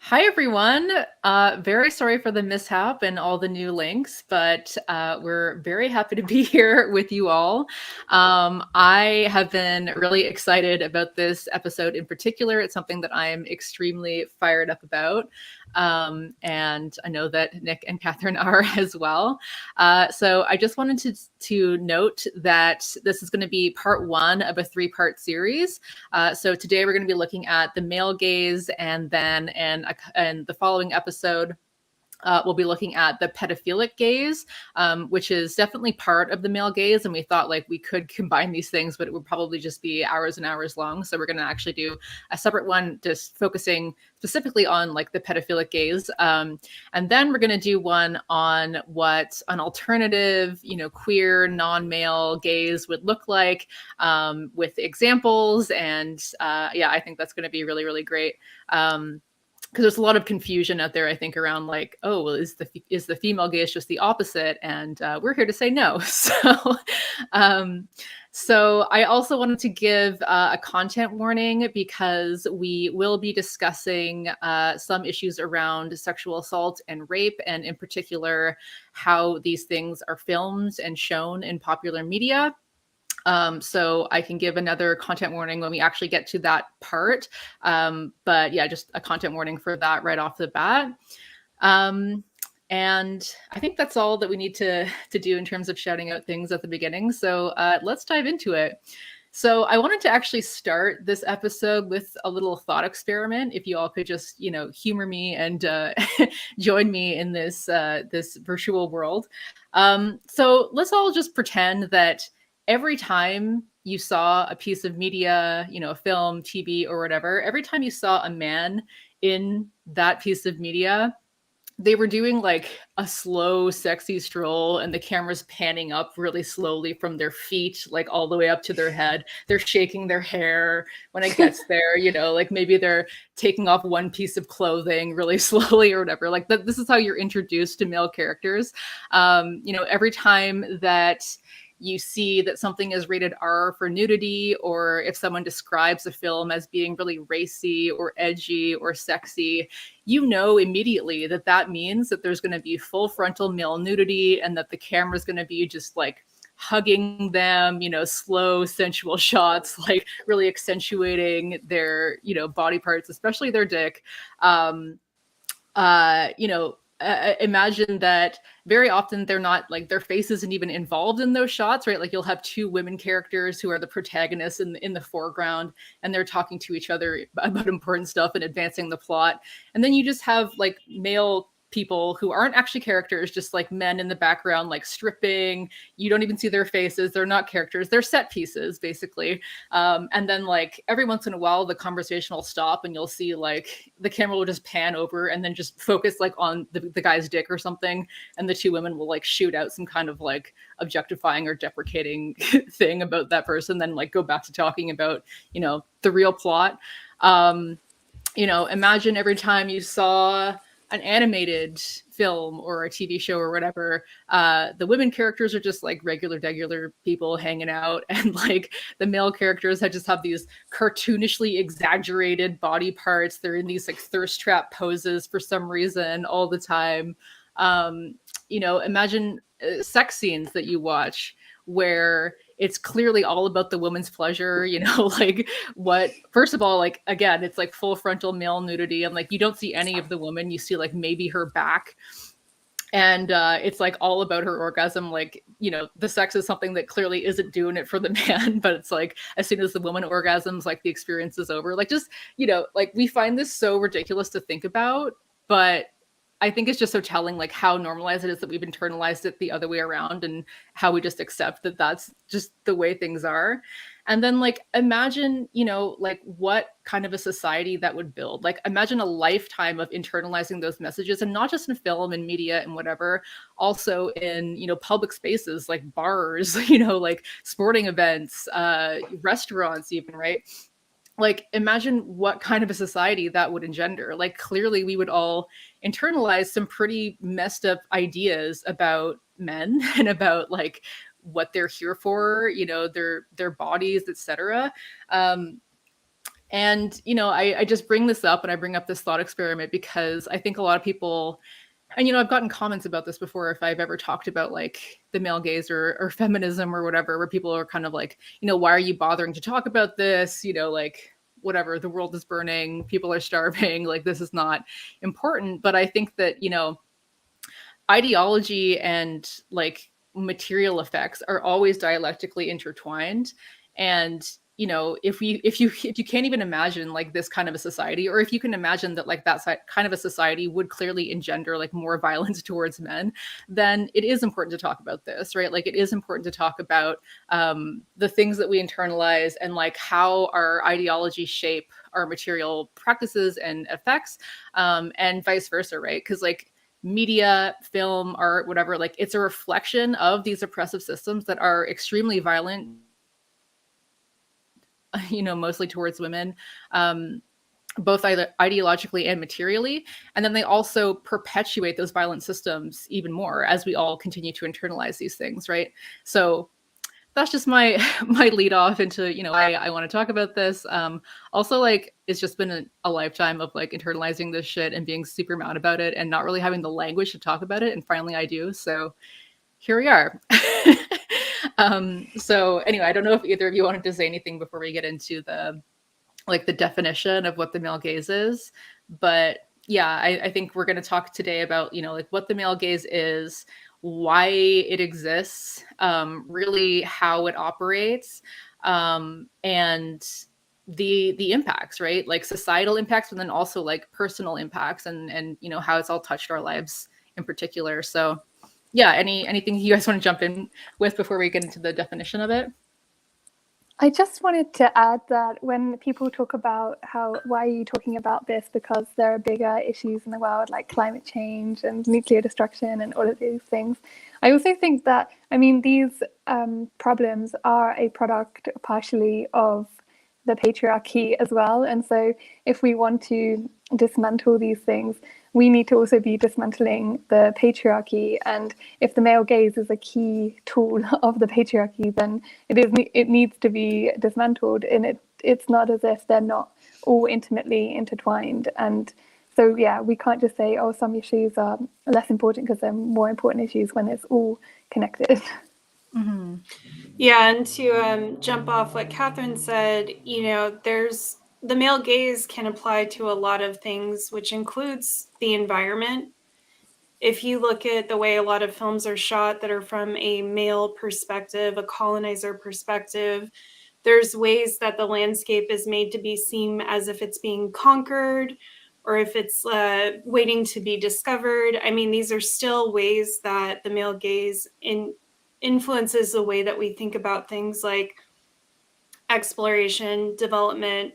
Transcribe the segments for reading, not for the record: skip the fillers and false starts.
Hi, everyone. Very sorry for the mishap and all the new links, but we're very happy to be here with you all. I have been really excited about this episode in particular. It's something that I'm extremely fired up about. And I know that Nick and Kathrin are as well. So I just wanted to note that this is going to be part one of a three-part series. So today we're going to be looking at the male gaze, and then in the following episode, we'll be looking at the pedophilic gaze, which is definitely part of the male gaze. And we thought like we could combine these things, but it would probably just be hours and hours long. So we're going to actually do a separate one, just focusing specifically on like the pedophilic gaze. And then we're going to do one on what an alternative, queer, non-male gaze would look like, with examples. And yeah, I think that's going to be really, really great. Because there's a lot of confusion out there, I think, around like, oh, well, is the female gaze just the opposite? And we're here to say no. So I also wanted to give a content warning because we will be discussing some issues around sexual assault and rape, and in particular, how these things are filmed and shown in popular media. So I can give another content warning when we actually get to that part. But yeah, just a content warning for that right off the bat. And I think that's all that we need to do in terms of shouting out things at the beginning. So let's dive into it. So I wanted to actually start this episode with a little thought experiment. If you all could just, humor me and join me in this this virtual world. So let's all just pretend that every time you saw a piece of media, a film, TV, or whatever, every time you saw a man in that piece of media, they were doing like a slow, sexy stroll, and the camera's panning up really slowly from their feet, like all the way up to their head. They're shaking their hair when it gets there, like maybe they're taking off one piece of clothing really slowly or whatever. Like this is how you're introduced to male characters. Every time that you see that something is rated R for nudity, or if someone describes a film as being really racy or edgy or sexy, you know immediately that that means that there's going to be full frontal male nudity, and that the camera's going to be just like hugging them, slow, sensual shots, like really accentuating their, body parts, especially their dick. Imagine that very often they're not like, their face isn't even involved in those shots, right? Like you'll have two women characters who are the protagonists in the foreground, and they're talking to each other about important stuff and advancing the plot. And then you just have like male people who aren't actually characters, just like men in the background, like stripping. You don't even see their faces. They're not characters. They're set pieces, basically. And then like every once in a while, the conversation will stop, and you'll see like the camera will just pan over and then just focus like on the guy's dick or something. And the two women will like shoot out some kind of like objectifying or deprecating thing about that person, then like go back to talking about, the real plot. Imagine every time you saw an animated film or a TV show or whatever, the women characters are just like regular people hanging out, and like the male characters just have these cartoonishly exaggerated body parts. They're in these like thirst trap poses for some reason all the time. Imagine sex scenes that you watch where it's clearly all about the woman's pleasure, like first of all, like, again, it's like full frontal male nudity, and like you don't see any of the woman, you see like maybe her back. And it's like all about her orgasm. Like, the sex is something that clearly isn't doing it for the man, but it's like as soon as the woman orgasms, like the experience is over. Like just, like we find this so ridiculous to think about, but I think it's just so telling, like how normalized it is that we've internalized it the other way around, and how we just accept that that's just the way things are. And then like, imagine, like what kind of a society that would build. Like imagine a lifetime of internalizing those messages, and not just in film and media and whatever, also in, public spaces like bars, like sporting events, restaurants even, right? Like imagine what kind of a society that would engender. Like clearly we would all internalize some pretty messed up ideas about men and about like what they're here for, their bodies, etc. And, I just bring this up, and I bring up this thought experiment because I think a lot of people, and, I've gotten comments about this before if I've ever talked about like the male gaze or feminism or whatever, where people are kind of like, why are you bothering to talk about this? Like, whatever, the world is burning, people are starving, like this is not important. But I think that, ideology and like material effects are always dialectically intertwined. And if you can't even imagine like this kind of a society, or if you can imagine that like that kind of a society would clearly engender like more violence towards men, then it is important to talk about this, right? Like it is important to talk about the things that we internalize, and like how our ideology shape our material practices and effects, and vice versa, right? Because like media, film, art, whatever, like it's a reflection of these oppressive systems that are extremely violent, mostly towards women, both either ideologically and materially. And then they also perpetuate those violent systems even more as we all continue to internalize these things, right? So that's just my lead off into I want to talk about this. Also, like it's just been a lifetime of like internalizing this shit and being super mad about it and not really having the language to talk about it, and finally I do. So here we are. So anyway, I don't know if either of you wanted to say anything before we get into the definition of what the male gaze is, but yeah, I think we're going to talk today about like what the male gaze is, why it exists, really how it operates, and the impacts, right? Like societal impacts, but then also like personal impacts, and how it's all touched our lives in particular. So yeah, anything you guys want to jump in with before we get into the definition of it? I just wanted to add that when people talk about why are you talking about this, because there are bigger issues in the world like climate change and nuclear destruction and all of these things, I also think that, these problems are a product partially of the patriarchy as well. And so if we want to dismantle these things, we need to also be dismantling the patriarchy. And if the male gaze is a key tool of the patriarchy, then it needs to be dismantled. And it's not as if they're not all intimately intertwined. And so, yeah, we can't just say, oh, some issues are less important because they're more important issues, when it's all connected. Mm-hmm. Yeah, and to jump off what Kathrin said, there's the male gaze can apply to a lot of things, which includes the environment. If you look at the way a lot of films are shot that are from a male perspective, a colonizer perspective, there's ways that the landscape is made to be seen as if it's being conquered, or if it's waiting to be discovered. These are still ways that the male gaze influences the way that we think about things like exploration, development,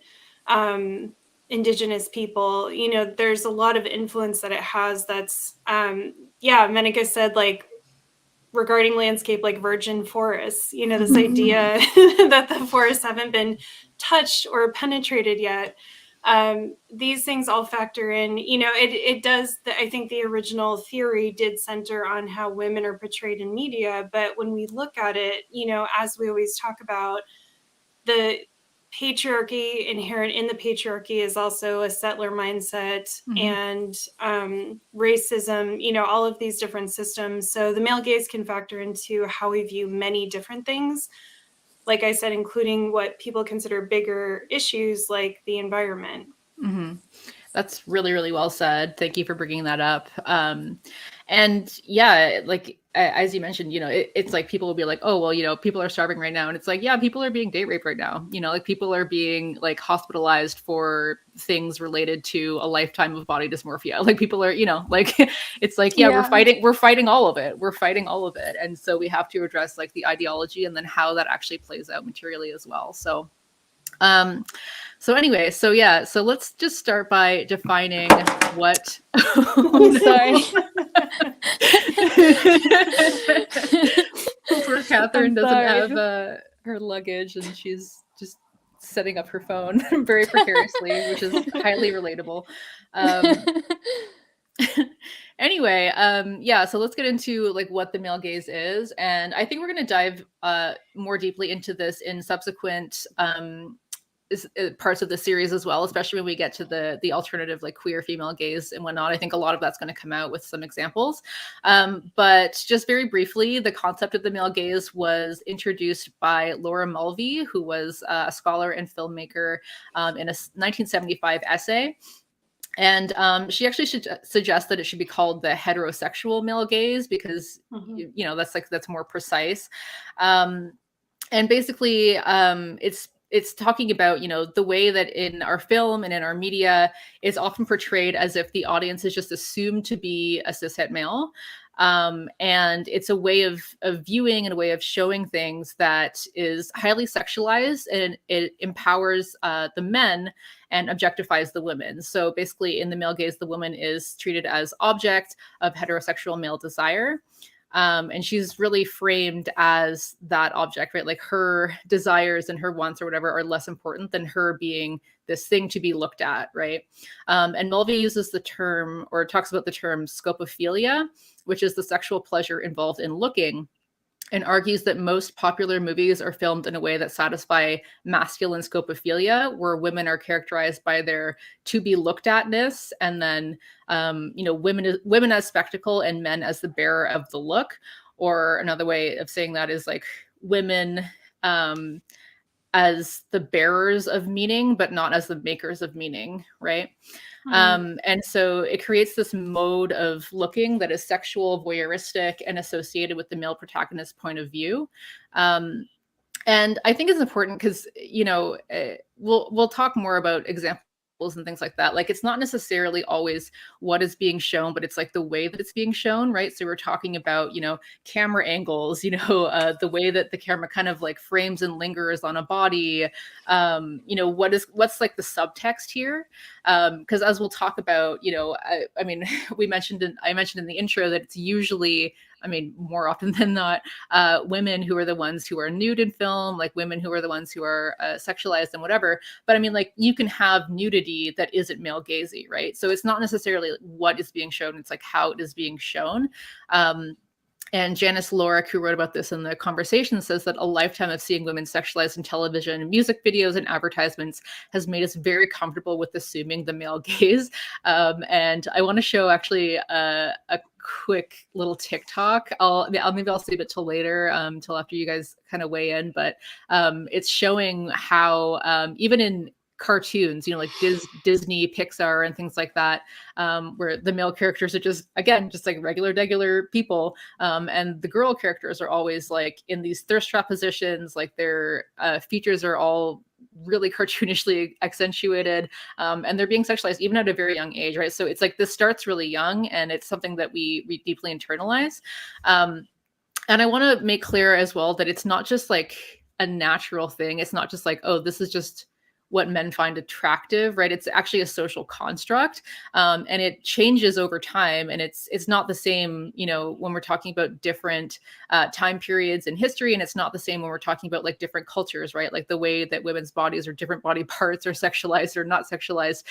indigenous people. There's a lot of influence that it has that's, Menica said, like, regarding landscape, like virgin forests, this idea that the forests haven't been touched or penetrated yet. These things all factor in. It does, I think the original theory did center on how women are portrayed in media, but when we look at it, as we always talk about, the patriarchy inherent in the patriarchy is also a settler mindset, and racism, all of these different systems. So the male gaze can factor into how we view many different things, like I said, including what people consider bigger issues like the environment. That's really, really well said. Thank you for bringing that up. And yeah, like as you mentioned, it's like people will be like, oh, well, people are starving right now. And it's like, yeah, people are being date raped right now. Like people are being like hospitalized for things related to a lifetime of body dysmorphia. Like people are, like, it's like, yeah, we're fighting all of it. We're fighting all of it. And so we have to address like the ideology and then how that actually plays out materially as well. So anyway, so let's just start by defining what. Sorry. Poor Kathrin doesn't have her luggage, and she's just setting up her phone very precariously, which is highly relatable. Anyway, so let's get into like what the male gaze is, and I think we're going to dive more deeply into this in subsequent parts of the series as well, especially when we get to the alternative, like queer female gaze and whatnot. I think a lot of that's going to come out with some examples. But just very briefly, the concept of the male gaze was introduced by Laura Mulvey, who was a scholar and filmmaker in a 1975 essay. And she actually should suggest that it should be called the heterosexual male gaze because, you know, that's more precise. And basically, it's talking about, you know, the way that in our film and in our media, it's often portrayed as if the audience is just assumed to be a cishet male. And it's a way of viewing and a way of showing things that is highly sexualized, and it empowers the men and objectifies the women. So basically in the male gaze, the woman is treated as object of heterosexual male desire. And she's really framed as that object, right? Like her desires and her wants or whatever are less important than her being this thing to be looked at, right? And Mulvey uses the term, or talks about the term scopophilia, which is the sexual pleasure involved in looking, and argues that most popular movies are filmed in a way that satisfy masculine scopophilia, where women are characterized by their to be looked at-ness, and then you know, women as spectacle and men as the bearer of the look. Or another way of saying that is like women as the bearers of meaning, but not as the makers of meaning, right? And so it creates this mode of looking that is sexual, voyeuristic, and associated with the male protagonist's point of view. And I think it's important because, you know, we'll talk more about examples and things like that. Like, it's not necessarily always what is being shown, but it's like the way that it's being shown, right? So we're talking about, you know, camera angles, you know, the way that the camera kind of like frames and lingers on a body. You know, what's like the subtext here? Because as we'll talk about, you know, I mean, I mentioned in the intro that it's usually, I mean, more often than not, women who are the ones who are nude in film, like women who are the ones who are sexualized and whatever. But I mean, like, you can have nudity that isn't male gazy, right? So it's not necessarily what is being shown, it's like how it is being shown. And Janice Lorick, who wrote about this in the conversation, says that a lifetime of seeing women sexualized in television, music videos, and advertisements has made us very comfortable with assuming the male gaze. And I want to show actually a quick little TikTok. Maybe I'll save it till later, till after you guys kind of weigh in. But it's showing how even in cartoons, you know, like Disney, Pixar, and things like that, where the male characters are just like regular people, and the girl characters are always like in these thirst trap positions, like their features are all really cartoonishly accentuated, and they're being sexualized even at a very young age, right? So it's like this starts really young, and it's something that we deeply internalize. And I want to make clear as well that it's not just like a natural thing. It's not just like, oh, this is just what men find attractive, right? It's actually a social construct, and it changes over time. And it's not the same, you know, when we're talking about different time periods in history, and it's not the same when we're talking about like different cultures, right? Like the way that women's bodies or different body parts are sexualized or not sexualized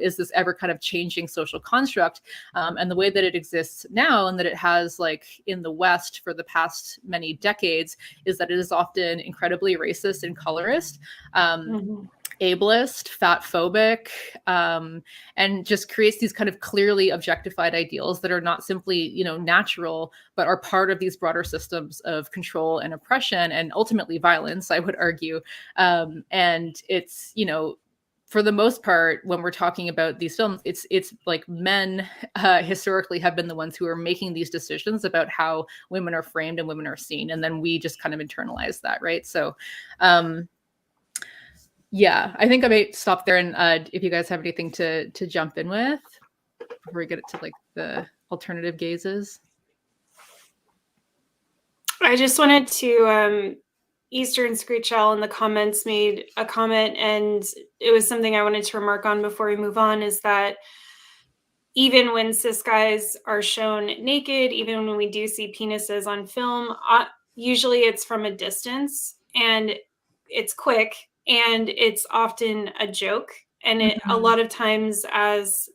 is this ever kind of changing social construct. And the way that it exists now, and that it has like in the West for the past many decades, is that it is often incredibly racist and colorist. Ableist, fat phobic, and just creates these kind of clearly objectified ideals that are not simply, you know, natural, but are part of these broader systems of control and oppression, and ultimately violence, I would argue. And it's, you know, for the most part, when we're talking about these films, it's like men historically have been the ones who are making these decisions about how women are framed and women are seen, and then we just kind of internalize that, right? So yeah, I think I might stop there, and if you guys have anything to jump in with before we get to like the alternative gazes. I just wanted to Eastern Screech Owl in the comments made a comment, and it was something I wanted to remark on before we move on, is that even when cis guys are shown naked, even when we do see penises on film, usually it's from a distance, and it's quick, and it's often a joke. And a lot of times, as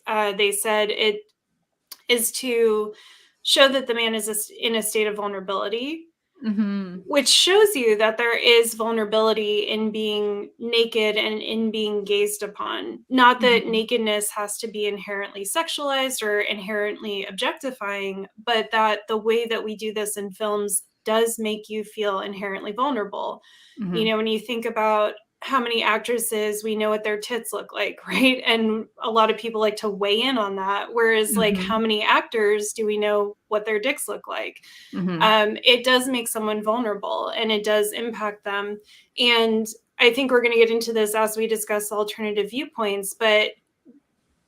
they said, it is to show that the man is in a state of vulnerability. which shows you that there is vulnerability in being naked and in being gazed upon. Not that nakedness has to be inherently sexualized or inherently objectifying, but that the way that we do this in films does make you feel inherently vulnerable. You know, when you think about how many actresses we know what their tits look like, right? And a lot of people like to weigh in on that. Whereas like, how many actors do we know what their dicks look like? It does make someone vulnerable and it does impact them. And I think we're going to get into this as we discuss alternative viewpoints, but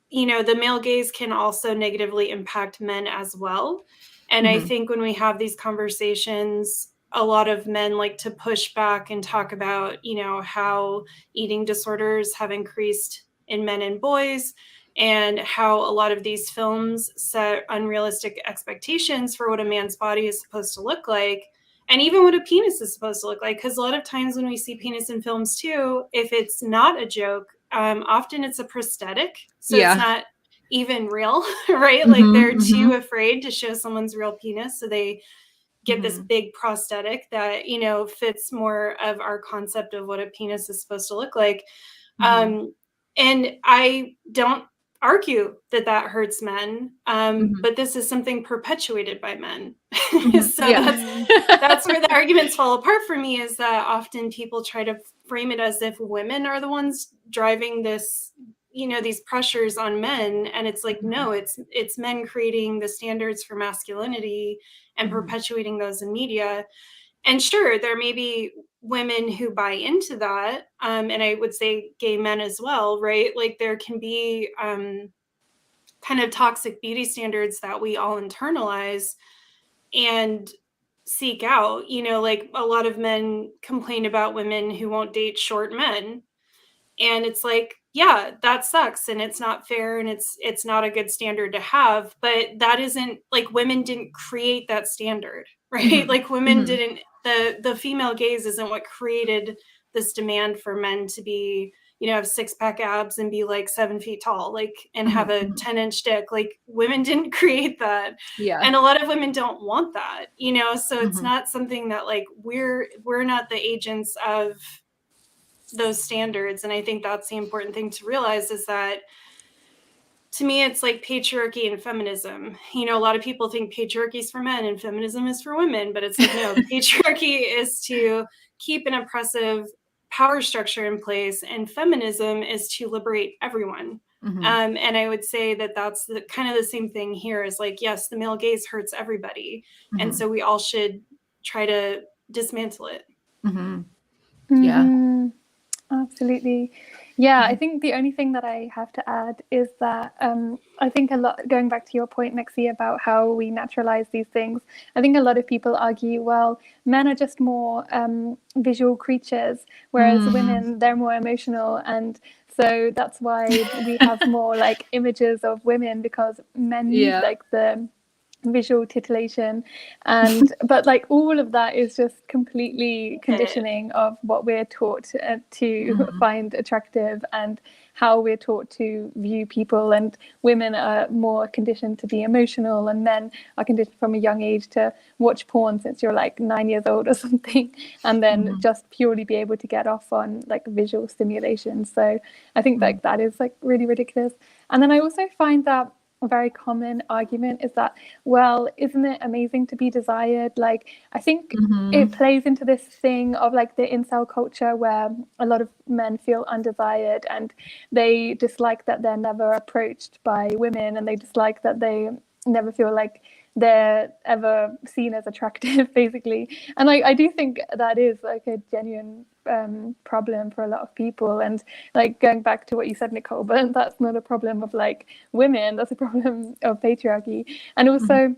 you know, the male gaze can also negatively impact men as well. And I think when we have these conversations, a lot of men like to push back and talk about, you know, how eating disorders have increased in men and boys, and how a lot of these films set unrealistic expectations for what a man's body is supposed to look like, and even what a penis is supposed to look like. Because a lot of times when we see penis in films too, if it's not a joke, often it's a prosthetic, so it's not even real, right? Like they're too afraid to show someone's real penis, so they get this big prosthetic that, you know, fits more of our concept of what a penis is supposed to look like. And I don't argue that that hurts men, but this is something perpetuated by men. So that's where the arguments fall apart for me, is that often people try to frame it as if women are the ones driving this, you know, these pressures on men. And it's like, no, it's men creating the standards for masculinity and perpetuating those in media. And sure, there may be women who buy into that, and I would say gay men as well, right? Like there can be kind of toxic beauty standards that we all internalize and seek out. You know, like a lot of men complain about women who won't date short men. And it's like, yeah, that sucks and it's not fair and it's not a good standard to have. But that isn't, like, women didn't create that standard, right? Like women didn't, the female gaze isn't what created this demand for men to be, you know, have 6-pack abs and be like 7 feet tall, like, and have a 10-inch dick. Like women didn't create that. And a lot of women don't want that, you know? So it's not something that like, we're not the agents of those standards. And I think that's the important thing to realize, is that to me, it's like patriarchy and feminism. You know, a lot of people think patriarchy is for men and feminism is for women, but it's like, no, patriarchy is to keep an oppressive power structure in place, and feminism is to liberate everyone. And I would say that that's the kind of the same thing here, is like, yes, the male gaze hurts everybody. And so we all should try to dismantle it. Yeah. Absolutely. Yeah, I think the only thing that I have to add is that I think a lot, going back to your point, Mexie, about how we naturalize these things, I think a lot of people argue, well, men are just more visual creatures, whereas women, they're more emotional. And so that's why we have more like images of women, because men need like the visual titillation, and but like all of that is just completely conditioning of what we're taught to find attractive, and how we're taught to view people. And women are more conditioned to be emotional, and men are conditioned from a young age to watch porn since you're like 9 years old or something, and then just purely be able to get off on like visual stimulation. So I think like that is like really ridiculous. And then I also find that a very common argument is that, well, isn't it amazing to be desired? Like, I think it plays into this thing of like the incel culture, where a lot of men feel undesired and they dislike that they're never approached by women, and they dislike that they never feel like they're ever seen as attractive, basically. And I do think that is like a genuine problem for a lot of people. And like going back to what you said, Nicole, but that's not a problem of like women, that's a problem of patriarchy. And also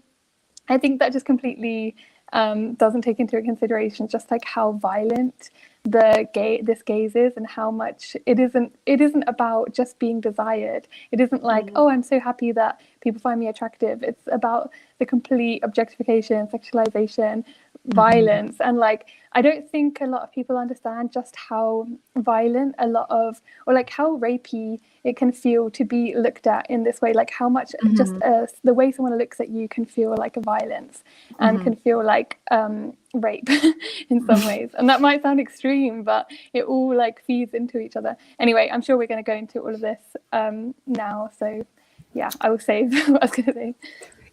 I think that just completely doesn't take into consideration just like how violent this gaze is, and how much it isn't about just being desired. It isn't like, oh, I'm so happy that people find me attractive. It's about the complete objectification, sexualization, violence. And like, I don't think a lot of people understand just how violent a lot of, or like how rapey it can feel to be looked at in this way, like how much just the way someone looks at you can feel like a violence and can feel like rape in some ways. And that might sound extreme, but it all like feeds into each other. Anyway, I'm sure we're going to go into all of this now, so yeah, I will save what I was going to say.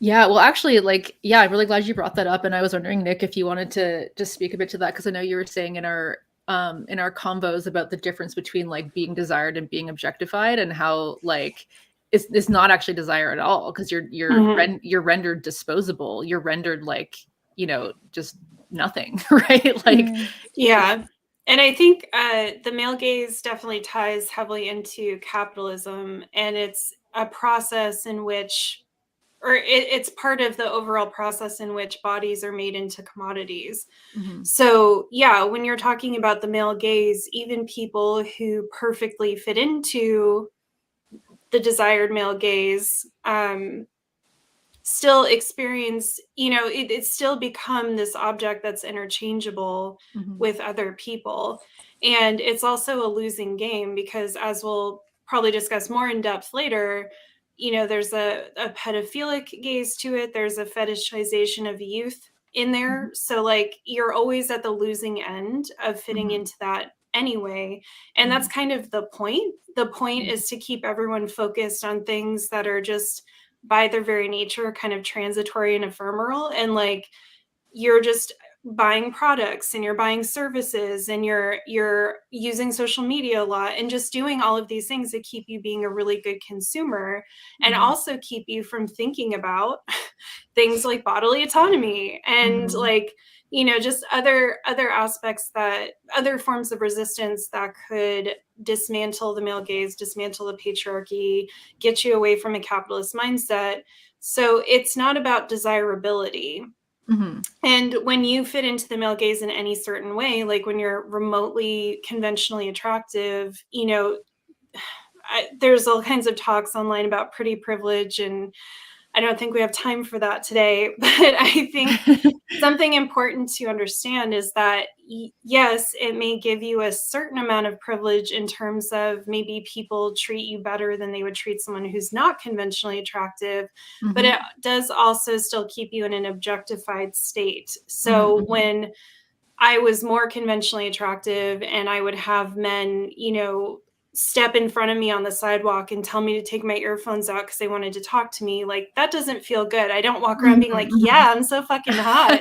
Yeah, well, actually, like, yeah, I'm really glad you brought that up. And I was wondering, Nick, if you wanted to just speak a bit to that, because I know you were saying in our convos about the difference between like being desired and being objectified, and how like it's not actually desire at all, because you're rendered disposable. You're rendered like, you know, just nothing, right? Like, yeah. And I think the male gaze definitely ties heavily into capitalism, and it's a process in which, or it's part of the overall process in which bodies are made into commodities. So yeah, when you're talking about the male gaze, even people who perfectly fit into the desired male gaze still experience, you know, it's still become this object that's interchangeable with other people. And it's also a losing game, because as we'll probably discuss more in depth later, you know, there's a pedophilic gaze to it. There's a fetishization of youth in there. So like, you're always at the losing end of fitting into that anyway. And that's kind of the point. The point is to keep everyone focused on things that are just by their very nature kind of transitory and ephemeral, and like, you're just buying products and you're buying services and you're using social media a lot and just doing all of these things that keep you being a really good consumer, and also keep you from thinking about things like bodily autonomy and like, you know, just other aspects, that other forms of resistance that could dismantle the male gaze, dismantle the patriarchy, get you away from a capitalist mindset. So it's not about desirability. And when you fit into the male gaze in any certain way, like when you're remotely conventionally attractive, you know, there's all kinds of talks online about pretty privilege, and I don't think we have time for that today, but I think something important to understand is that, yes, it may give you a certain amount of privilege in terms of maybe people treat you better than they would treat someone who's not conventionally attractive, but it does also still keep you in an objectified state. So when I was more conventionally attractive and I would have men, you know, step in front of me on the sidewalk and tell me to take my earphones out because they wanted to talk to me, like, that doesn't feel good. I don't walk around being like, yeah, I'm so fucking hot.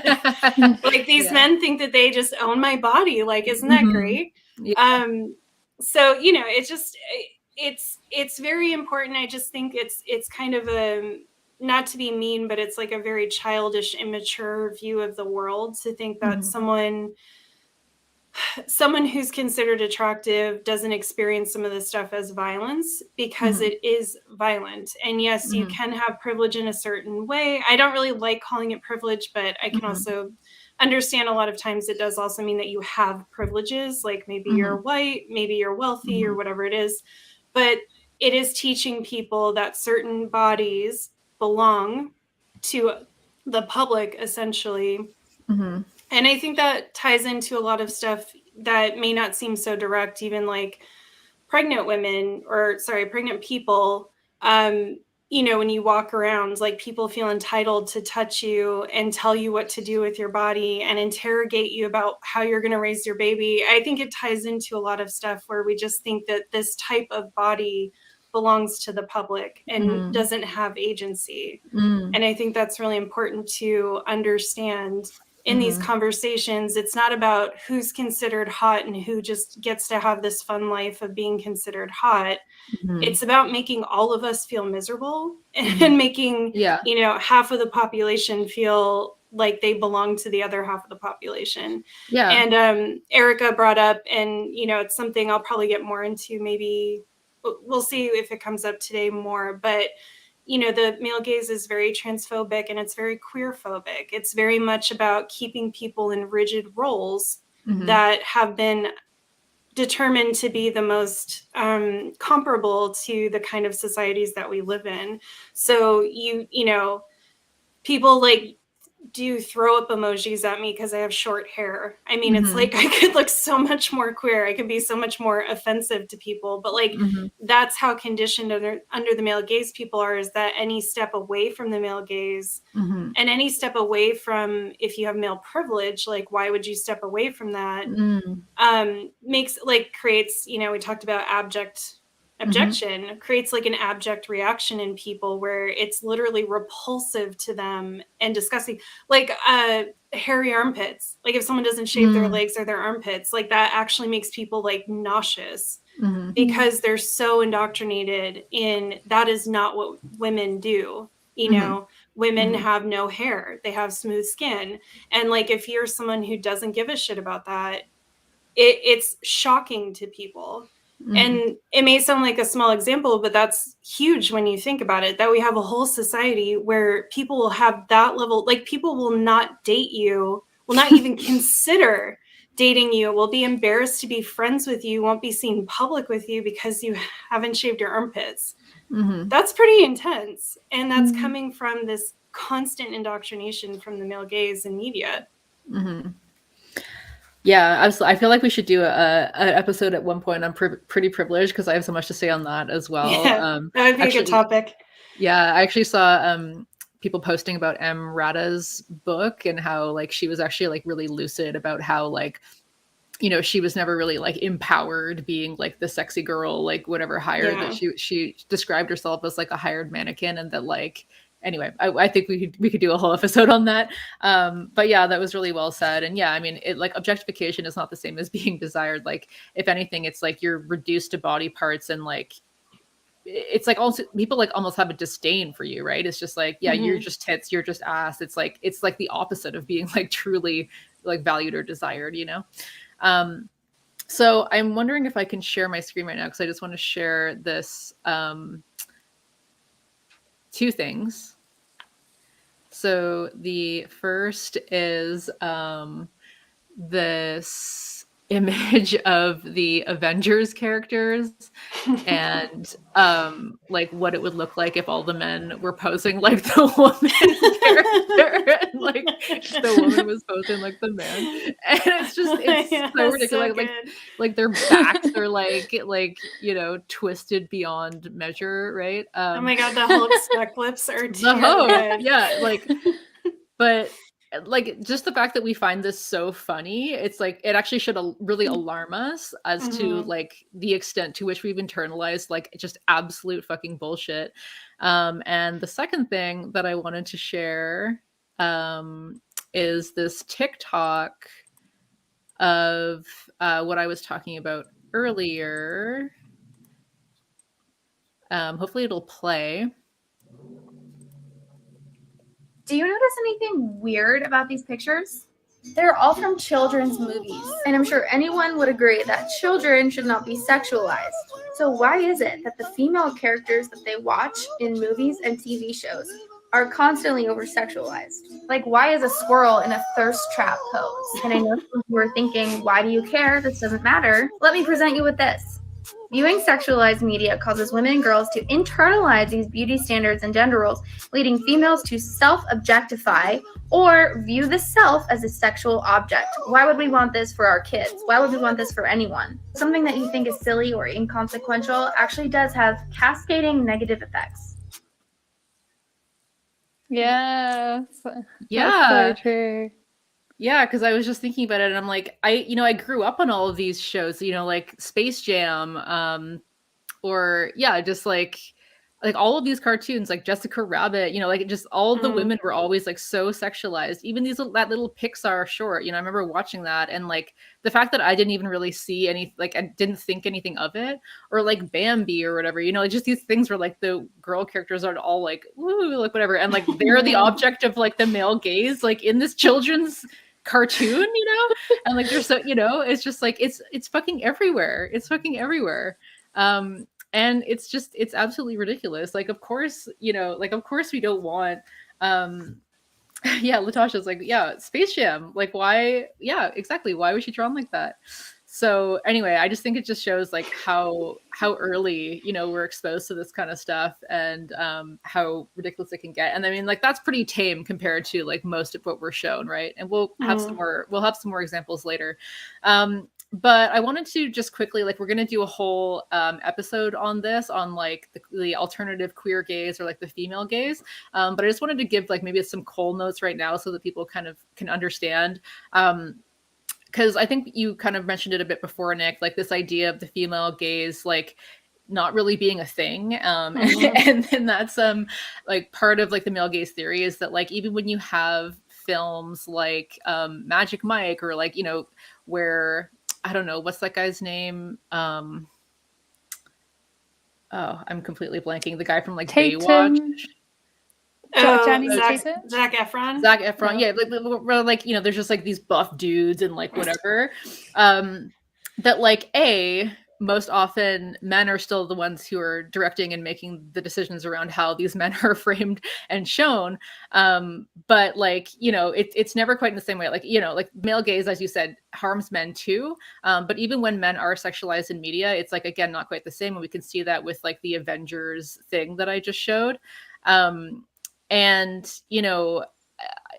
Like, these men think that they just own my body. Like, isn't that great? So, you know, it's just, it's very important. I just think it's kind of a, not to be mean, but it's like a very childish, immature view of the world to think that someone who's considered attractive doesn't experience some of this stuff as violence, because it is violent. And yes, you can have privilege in a certain way. I don't really like calling it privilege, but I can also understand a lot of times it does also mean that you have privileges, like maybe you're white, maybe you're wealthy, or whatever it is. But it is teaching people that certain bodies belong to the public, essentially. And I think that ties into a lot of stuff that may not seem so direct, even like pregnant people. You know, when you walk around, like, people feel entitled to touch you and tell you what to do with your body and interrogate you about how you're going to raise your baby. I think it ties into a lot of stuff where we just think that this type of body belongs to the public and doesn't have agency. And I think that's really important to understand in these conversations. It's not about who's considered hot and who just gets to have this fun life of being considered hot. It's about making all of us feel miserable and making, you know, half of the population feel like they belong to the other half of the population. And Erica brought up, and, you know, it's something I'll probably get more into, maybe we'll see if it comes up today more, but you know, the male gaze is very transphobic and it's very queerphobic. It's very much about keeping people in rigid roles that have been determined to be the most comparable to the kind of societies that we live in. So you know, people like do throw up emojis at me because I have short hair. I mean, Mm-hmm. it's like I could look so much more queer. I could be so much more offensive to people. But like, Mm-hmm. that's how conditioned under the male gaze people are, is that any step away from the male gaze Mm-hmm. and any step away from, if you have male privilege, like why would you step away from that? Makes like creates, you know, we talked about objection, creates like an abject reaction in people where it's literally repulsive to them and disgusting. Like hairy armpits. Like if someone doesn't shave their legs or their armpits, like that actually makes people like nauseous because they're so indoctrinated in that is not what women do. You know, women have no hair, they have smooth skin. And like if you're someone who doesn't give a shit about that, it's shocking to people. And it may sound like a small example, but that's huge when you think about it, that we have a whole society where people will have that level, like people will not date you, will not even consider dating you, will be embarrassed to be friends with you, won't be seen in public with you because you haven't shaved your armpits. That's pretty intense. And that's coming from this constant indoctrination from the male gaze and media. Yeah, absolutely. I feel like we should do an episode at one point on pretty privilege, because I have so much to say on that as well. Yeah, that would be a good topic. Yeah, I actually saw people posting about M. Rada's book and how like she was actually like really lucid about how like, you know, she was never really like empowered being like the sexy girl, like whatever hired, that she described herself as like a hired mannequin, and that like, anyway, I think we could do a whole episode on that. But yeah, that was really well said. And yeah, I mean, it like objectification is not the same as being desired. Like if anything, it's like you're reduced to body parts, and like it's like also people like almost have a disdain for you, right? It's just like, yeah, you're just tits, you're just ass. It's like the opposite of being like truly like valued or desired, you know? So I'm wondering if I can share my screen right now, because I just want to share this two things. So the first is this image of the Avengers characters and like what it would look like if all the men were posing like the woman character and like the woman was posing like the man, and it's so ridiculous. So like their backs are like you know, twisted beyond measure, right? Oh my god, the Hulk spec lips are the Hulk, yeah, like but like just the fact that we find this so funny, it's like it actually should really alarm us as to like the extent to which we've internalized like just absolute fucking bullshit. And the second thing that I wanted to share is this TikTok of what I was talking about earlier. Hopefully it'll play. Do you notice anything weird about these pictures? They're all from children's movies, and I'm sure anyone would agree that children should not be sexualized. So why is it that the female characters that they watch in movies and TV shows are constantly over-sexualized? Like, why is a squirrel in a thirst trap pose? And I know some who are thinking, why do you care? This doesn't matter. Let me present you with this. Viewing sexualized media causes women and girls to internalize these beauty standards and gender roles, leading females to self-objectify or view the self as a sexual object. Why would we want this for our kids? Why would we want this for anyone? Something that you think is silly or inconsequential actually does have cascading negative effects. Yes. Yeah. That's so true. Yeah, because I was just thinking about it, and I'm like, I grew up on all of these shows, you know, like Space Jam, or yeah, just like all of these cartoons, like Jessica Rabbit, you know, like just all the women were always like so sexualized. Even that little Pixar short, you know, I remember watching that, and like the fact that I didn't even really see any, like I didn't think anything of it, or like Bambi or whatever, you know, like just these things where like the girl characters are all like, woo, like whatever, and like they're the object of like the male gaze, like in this children's cartoon, you know, and like they're so, you know, it's just like it's fucking everywhere. It's fucking everywhere. And it's absolutely ridiculous. Like, of course, you know, like, of course we don't want, yeah, Latasha's like, yeah, Space Jam. Like, why? Yeah, exactly. Why was she drawn like that? So anyway, I just think it just shows like how early, you know, we're exposed to this kind of stuff, and how ridiculous it can get. And I mean, like, that's pretty tame compared to like most of what we're shown, right? And we'll have some more examples later. But I wanted to just quickly, like, we're going to do a whole episode on this, on like the alternative queer gaze, or like the female gaze. But I just wanted to give like maybe some cold notes right now so that people kind of can understand. Because I think you kind of mentioned it a bit before, Nick, like this idea of the female gaze, like not really being a thing. And then that's like part of like the male gaze theory is that like even when you have films like Magic Mike, or like, you know, where, I don't know, what's that guy's name? Oh, I'm completely blanking. The guy from like Baywatch. Zac Efron. Zac Efron, yeah, like, you know, there's just like these buff dudes and like whatever. That like most often men are still the ones who are directing and making the decisions around how these men are framed and shown. But like, you know, it's never quite in the same way. Like, you know, like male gaze, as you said, harms men too. But even when men are sexualized in media, it's like, again, not quite the same. And we can see that with like the Avengers thing that I just showed. And, you know,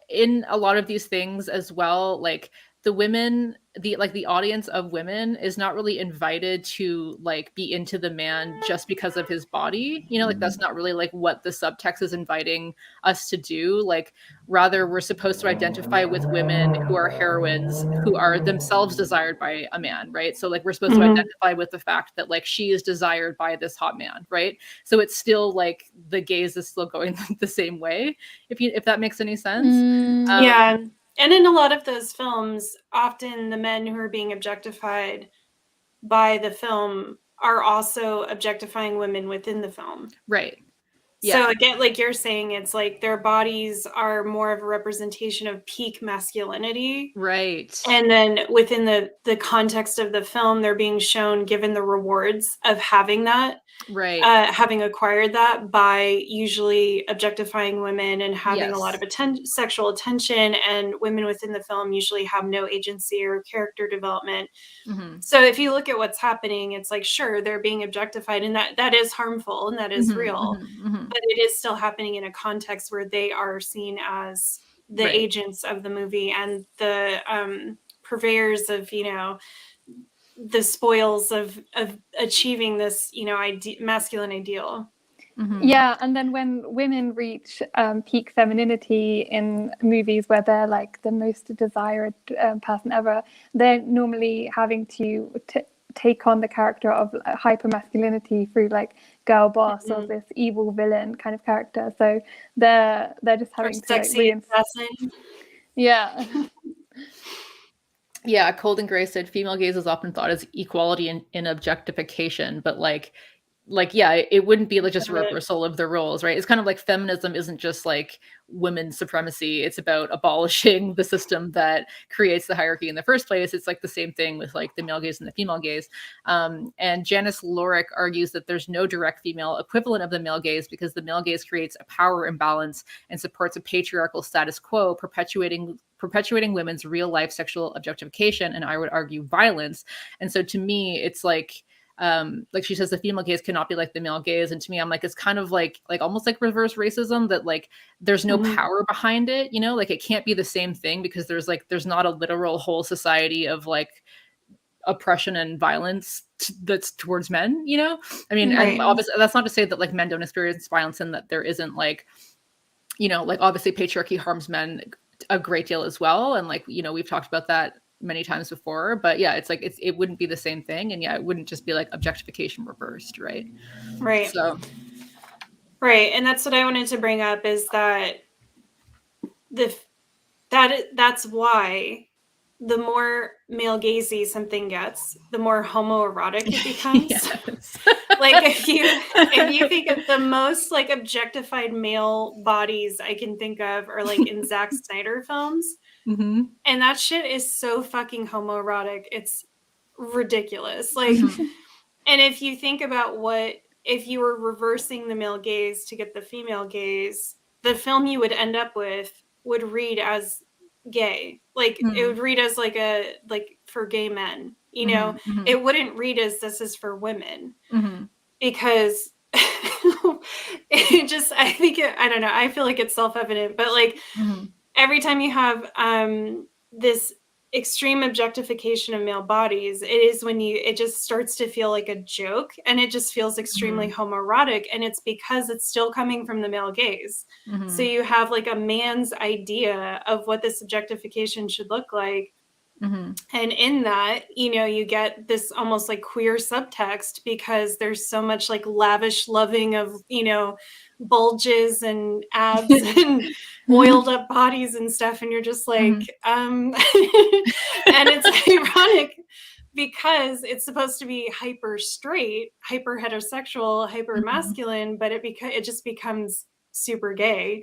in a lot of these things as well, like the women, the audience of women is not really invited to like be into the man just because of his body, you know, like that's not really like what the subtext is inviting us to do. Like rather, we're supposed to identify with women who are heroines, who are themselves desired by a man, right? So like we're supposed to identify with the fact that like she is desired by this hot man, right? So it's still like the gaze is still going the same way, if that makes any sense. Yeah. And in a lot of those films, often the men who are being objectified by the film are also objectifying women within the film. Right. Yeah. So again, like you're saying, it's like their bodies are more of a representation of peak masculinity. Right. And then within the context of the film, they're being shown given the rewards of having that. Right. Having acquired that by usually objectifying women and having a lot of sexual attention, and women within the film usually have no agency or character development. So if you look at what's happening, it's like, sure, they're being objectified, and that is harmful and that is real, but it is still happening in a context where they are seen as the agents of the movie and the purveyors of, you know, the spoils of achieving this, you know, masculine ideal. Yeah, and then when women reach peak femininity in movies where they're like the most desired person ever, they're normally having to take on the character of hypermasculinity through like girl boss or this evil villain kind of character. So they're just having to like Yeah. Yeah, Cold and Gray said female gaze is often thought as equality in objectification, but like yeah, it wouldn't be like just a reversal of the roles, right? It's kind of like feminism isn't just like women's supremacy. It's about abolishing the system that creates the hierarchy in the first place. It's like the same thing with like the male gaze and the female gaze. And Janice Lorick argues that there's no direct female equivalent of the male gaze because the male gaze creates a power imbalance and supports a patriarchal status quo, perpetuating women's real life sexual objectification, and I would argue violence. And so to me, it's like she says the female gaze cannot be like the male gaze, and to me I'm like, it's kind of like almost like reverse racism, that like there's no power behind it, you know, like it can't be the same thing because there's not a literal whole society of like oppression and violence that's towards men, you know. I mean, and obviously that's not to say that like men don't experience violence and that there isn't like, you know, like obviously patriarchy harms men a great deal as well, and like, you know, we've talked about that many times before, but yeah, it's like it wouldn't be the same thing, and yeah, it wouldn't just be like objectification reversed, right? So and that's what I wanted to bring up, is that that's why the more male gazy something gets, the more homoerotic it becomes. Like if you think of the most like objectified male bodies I can think of are like in Zack Snyder films. And that shit is so fucking homoerotic. It's ridiculous. Like, and if you think about if you were reversing the male gaze to get the female gaze, the film you would end up with would read as gay. Like it would read as like for gay men, You know, Mm-hmm. it wouldn't read as this is for women Mm-hmm. because it just, I don't know, I feel like it's self-evident, but like Mm-hmm. every time you have this extreme objectification of male bodies, it is when it just starts to feel like a joke, and it just feels extremely homoerotic, and it's because it's still coming from the male gaze. Mm-hmm. So you have like a man's idea of what this objectification should look like. Mm-hmm. And in that, you know, you get this almost like queer subtext because there's so much like lavish loving of, you know, bulges and abs and oiled up bodies and stuff. And you're just like, and it's ironic because it's supposed to be hyper straight, hyper heterosexual, hyper masculine, but it just becomes super gay.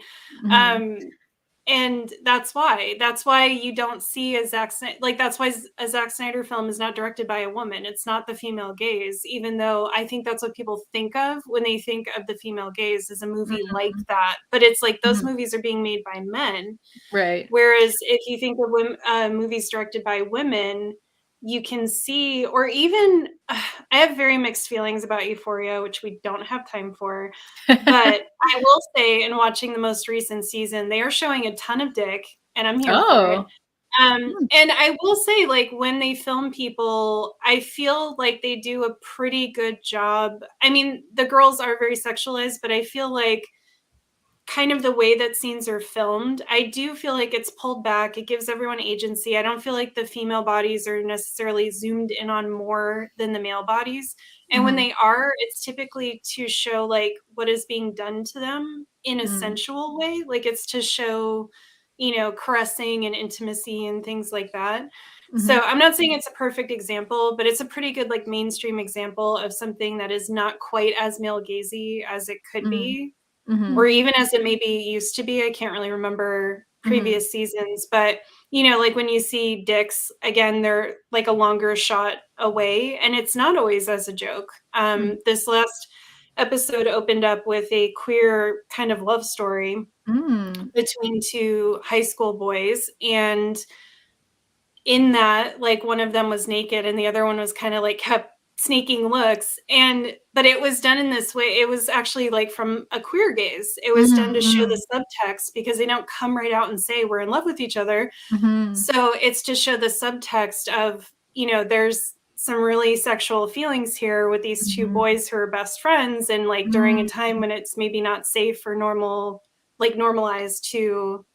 And that's why you don't see a Zack Snyder, like that's why a Zack Snyder film is not directed by a woman. It's not the female gaze, even though I think that's what people think of when they think of the female gaze as a movie like that. But it's like those movies are being made by men. Right. Whereas if you think of movies directed by women, you can see, or even I have very mixed feelings about Euphoria, which we don't have time for. But I will say, in watching the most recent season, they are showing a ton of dick, and I'm here for it. And I will say, like, when they film people, I feel like they do a pretty good job. I mean, the girls are very sexualized, but I feel like kind of the way that scenes are filmed, I do feel like it's pulled back. It gives everyone agency. I don't feel like the female bodies are necessarily zoomed in on more than the male bodies. And when they are, it's typically to show like what is being done to them in a sensual way. Like it's to show, you know, caressing and intimacy and things like that. So I'm not saying it's a perfect example, but it's a pretty good like mainstream example of something that is not quite as male gazy as it could be. Or even as it maybe used to be. I can't really remember previous seasons, but you know, like when you see dicks, again, they're like a longer shot away, and it's not always as a joke. This last episode opened up with a queer kind of love story between two high school boys, and in that, like one of them was naked and the other one was kind of like kept sneaking looks, but it was done in this way. It was actually like from a queer gaze. It was done to show the subtext, because they don't come right out and say we're in love with each other. So it's to show the subtext of, you know, there's some really sexual feelings here with these two boys who are best friends, and like during a time when it's maybe not safe or normalized to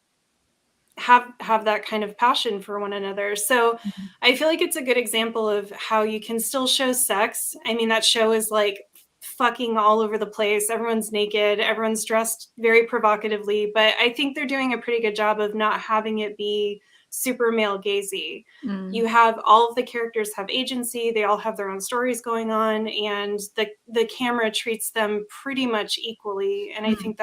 have that kind of passion for one another. So I feel like it's a good example of how you can still show sex. I mean, that show is like fucking all over the place. Everyone's naked, everyone's dressed very provocatively, but I think they're doing a pretty good job of not having it be super male gazy. You have all of the characters have agency, they all have their own stories going on, and the camera treats them pretty much equally. And I think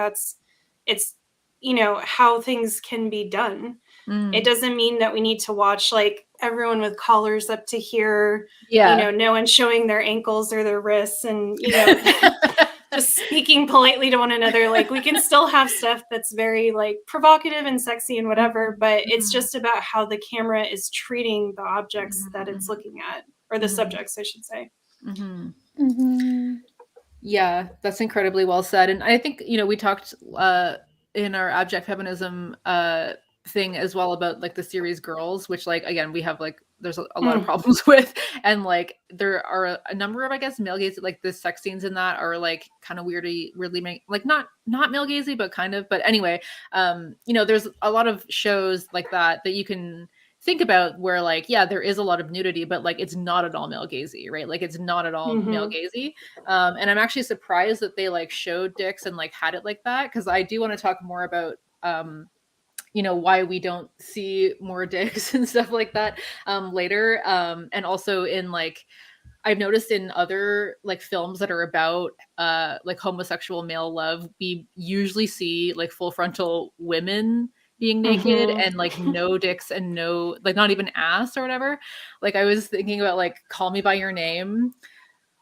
it's you know, how things can be done. It doesn't mean that we need to watch like everyone with collars up to here, you know, no one showing their ankles or their wrists, and, you know, just speaking politely to one another. Like we can still have stuff that's very like provocative and sexy and whatever, but it's just about how the camera is treating the objects that it's looking at, or the subjects, I should say. Yeah, that's incredibly well said. And I think, you know, we talked in our abject feminism thing as well about like the series Girls, which like, again, we have like, there's a lot of problems with, and like there are a number of, I guess, male gaze, like the sex scenes in that are like kind of weirdly like not male gazy, but kind of. But anyway, you know, there's a lot of shows like that you can think about where like, yeah, there is a lot of nudity, but like it's not at all male gazy, right? Like it's not at all male gazy. And I'm actually surprised that they like showed dicks and like had it like that, because I do want to talk more about you know, why we don't see more dicks and stuff like that later. And also in like, I've noticed in other like films that are about like homosexual male love, we usually see like full frontal women being naked and like no dicks and no, like not even ass or whatever. Like I was thinking about like Call Me By Your Name,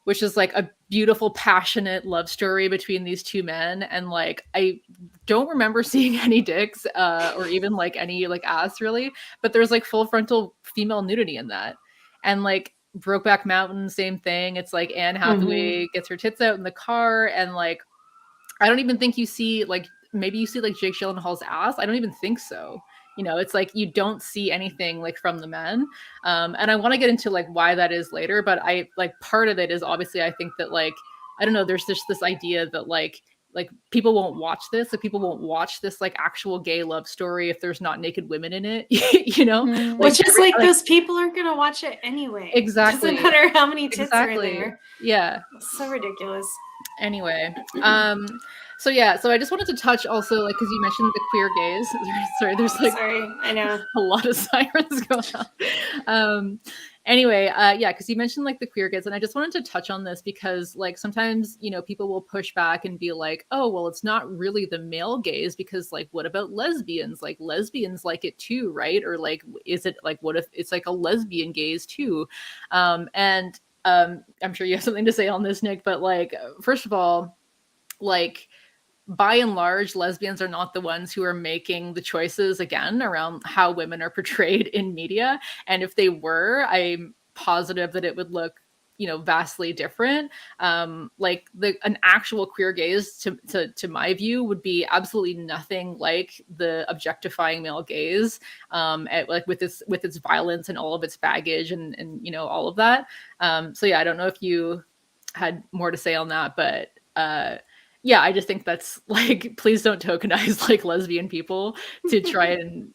which is like a beautiful, passionate love story between these two men. And like, I don't remember seeing any dicks or even like any like ass really, but there's like full frontal female nudity in that. And like, Brokeback Mountain, same thing. It's like Anne Hathaway gets her tits out in the car, and like I don't even think you see like, maybe you see like Jake Gyllenhaal's ass. I don't even think so. You know, it's like you don't see anything like from the men. And I want to get into like why that is later, but I like part of it is obviously I think that like, I don't know, there's just this idea that like people won't watch this, like people won't watch this like actual gay love story if there's not naked women in it, you know? Mm. Like, Which is like those people aren't gonna watch it anyway. Exactly. Doesn't matter how many tits are in Exactly. there. Yeah. So ridiculous. Anyway, so I just wanted to touch also, like, because you mentioned the queer gays. Sorry, there's like I know a lot of sirens going on. Anyway, yeah, because you mentioned like the queer gays, and I just wanted to touch on this because like sometimes, you know, people will push back and be like, oh, well, it's not really the male gays because like, what about lesbians? Like lesbians like it too, right? Or like, is it like, what if it's like a lesbian gays too? And I'm sure you have something to say on this, Nick, but like, first of all, like, by and large, lesbians are not the ones who are making the choices again around how women are portrayed in media. And if they were, I'm positive that it would look, you know, vastly different. Like an actual queer gaze, to my view, would be absolutely nothing like the objectifying male gaze, like with its violence and all of its baggage and you know, all of that. So yeah, I don't know if you had more to say on that, but yeah, I just think that's like, please don't tokenize like lesbian people to try and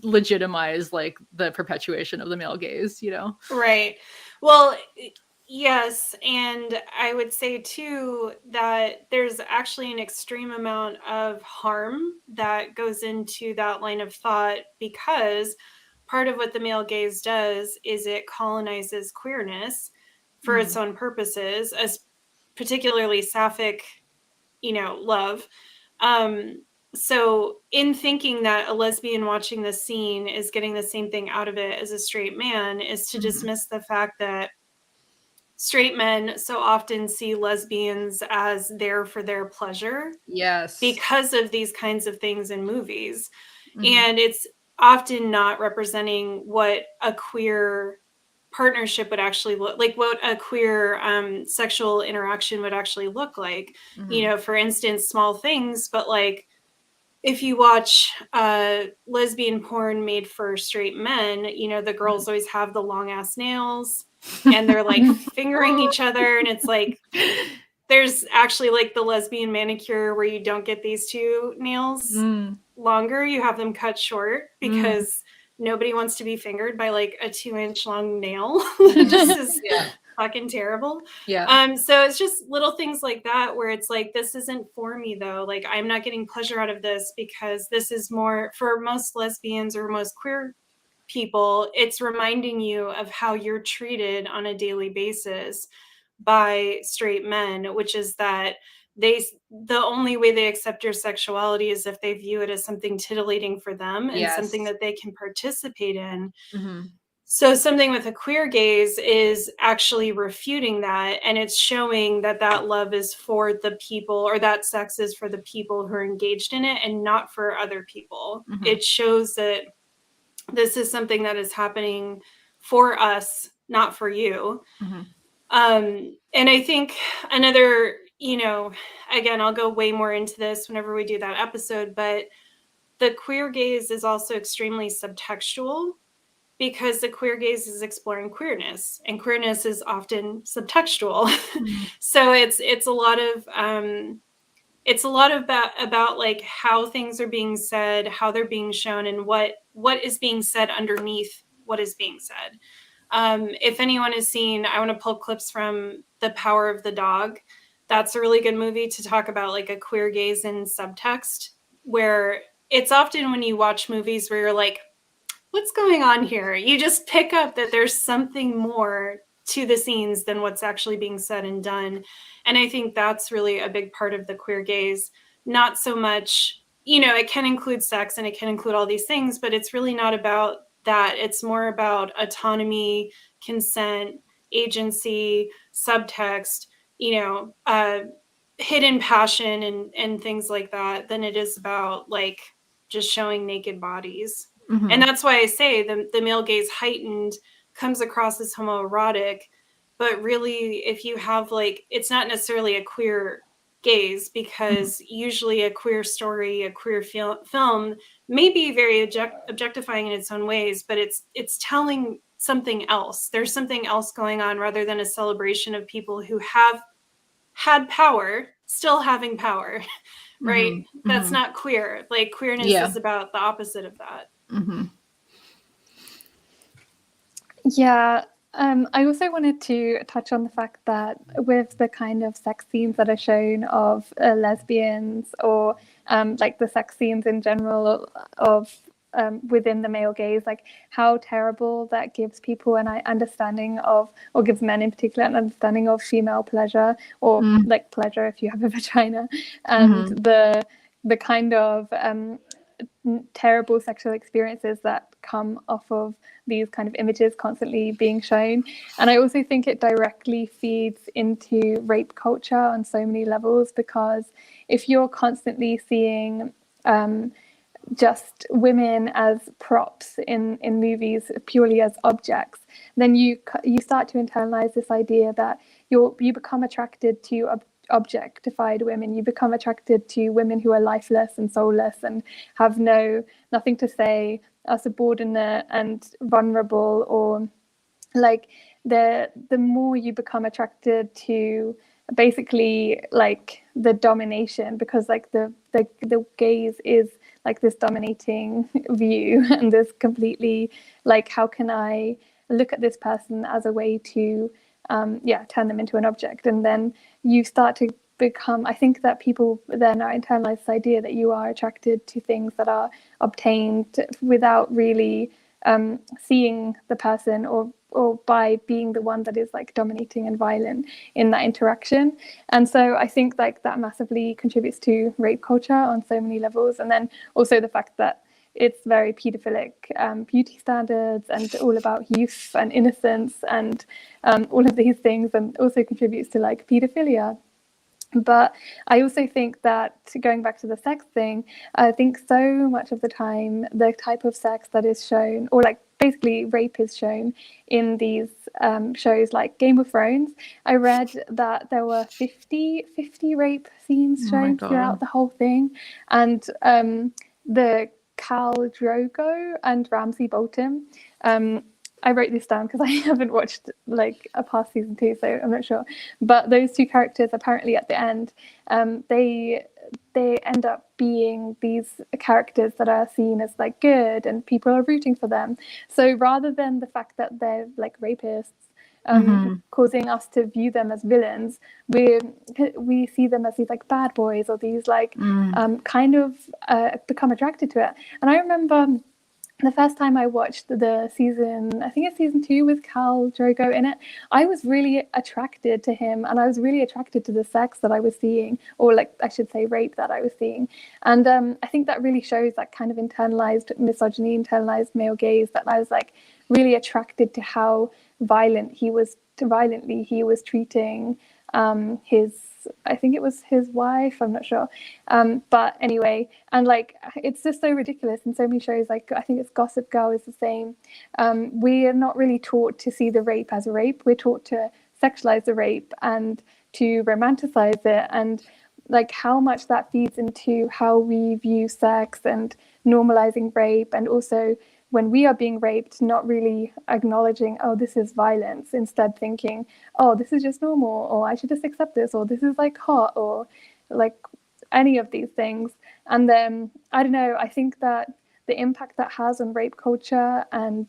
legitimize like the perpetuation of the male gaze, you know? Right. Well, yes, and I would say too that there's actually an extreme amount of harm that goes into that line of thought, because part of what the male gaze does is it colonizes queerness for its own purposes, as particularly sapphic, you know, love. So in thinking that a lesbian watching this scene is getting the same thing out of it as a straight man is to dismiss the fact that straight men so often see lesbians as there for their pleasure. Yes. Because of these kinds of things in movies. And it's often not representing what a queer partnership would actually look like, what a queer sexual interaction would actually look like. You know, for instance, small things, but like if you watch lesbian porn made for straight men, you know, the girls always have the long ass nails and they're like fingering each other, and it's like there's actually like the lesbian manicure where you don't get these two nails longer, you have them cut short because nobody wants to be fingered by like a 2-inch long nail. It just is fucking terrible. Yeah. So it's just little things like that where it's like, this isn't for me though. Like I'm not getting pleasure out of this because this is more for most lesbians or most queer people. It's reminding you of how you're treated on a daily basis by straight men, which is that the only way they accept your sexuality is if they view it as something titillating for them and something that they can participate in. So something with a queer gaze is actually refuting that, and it's showing that that love is for the people, or that sex is for the people who are engaged in it and not for other people. It shows that this is something that is happening for us, not for you. And I think another, you know, again, I'll go way more into this whenever we do that episode, but the queer gaze is also extremely subtextual, because the queer gaze is exploring queerness, and queerness is often subtextual. So it's a lot about like how things are being said, how they're being shown, and what is being said underneath what is being said. If anyone has seen, I want to pull clips from The Power of the Dog. That's a really good movie to talk about like a queer gaze in subtext, where it's often when you watch movies where you're like, what's going on here? You just pick up that there's something more to the scenes than what's actually being said and done. And I think that's really a big part of the queer gaze. Not so much, you know, it can include sex and it can include all these things, but it's really not about that. It's more about autonomy, consent, agency, subtext, you know, hidden passion and things like that, than it is about like just showing naked bodies. And that's why I say the male gaze heightened comes across as homoerotic. But really, if you have like, it's not necessarily a queer gaze, because usually a queer story, a queer film may be very objectifying in its own ways, but it's telling something else. There's something else going on, rather than a celebration of people who have had power, still having power, right? That's not queer. Like, queerness is about the opposite of that. Yeah. I also wanted to touch on the fact that with the kind of sex scenes that are shown of lesbians, or like the sex scenes in general of within the male gaze, like how terrible that gives people an understanding of, or gives men in particular an understanding of, female pleasure, or like pleasure if you have a vagina, and the kind of terrible sexual experiences that come off of these kind of images constantly being shown. And I also think it directly feeds into rape culture on so many levels, because if you're constantly seeing just women as props in movies, purely as objects, then you start to internalize this idea that you become attracted to objectified women. You become attracted to women who are lifeless and soulless and have nothing to say, are subordinate and vulnerable, or like the more you become attracted to basically like the domination, because like the gaze is like this dominating view, and this completely like, how can I look at this person as a way to turn them into an object? And then you start to become, I think that people then are internalized this idea that you are attracted to things that are obtained without really seeing the person, or by being the one that is like dominating and violent in that interaction. And so I think like that massively contributes to rape culture on so many levels. And then also the fact that it's very pedophilic beauty standards, and all about youth and innocence, and all of these things, and also contributes to like pedophilia. But I also think that, going back to the sex thing, I think so much of the time the type of sex that is shown, or like basically rape is shown in these shows like Game of Thrones. I read that there were 50 rape scenes shown throughout the whole thing. And the Khal Drogo and Ramsay Bolton, I wrote this down because I haven't watched like a past season 2, so I'm not sure. But those two characters, apparently at the end, they end up being these characters that are seen as like good, and people are rooting for them. So rather than the fact that they're like rapists, causing us to view them as villains, we see them as these like bad boys, or these like kind of become attracted to it. And I remember the first time I watched the season, I think it's season 2 with Khal Drogo in it, I was really attracted to him, and I was really attracted to the sex that I was seeing, or like I should say rape that I was seeing. And I think that really shows that kind of internalized misogyny, internalized male gaze, that I was like really attracted to how violently he was treating his, I think it was his wife, I'm not sure, but anyway, and like it's just so ridiculous in so many shows. Like I think it's Gossip Girl is the same. We are not really taught to see the rape as a rape. We're taught to sexualize the rape and to romanticize it, and like how much that feeds into how we view sex and normalizing rape, and also when we are being raped, not really acknowledging, oh, this is violence, instead thinking, oh, this is just normal, or I should just accept this, or this is like hot, or like any of these things. And then, I don't know, I think that the impact that has on rape culture and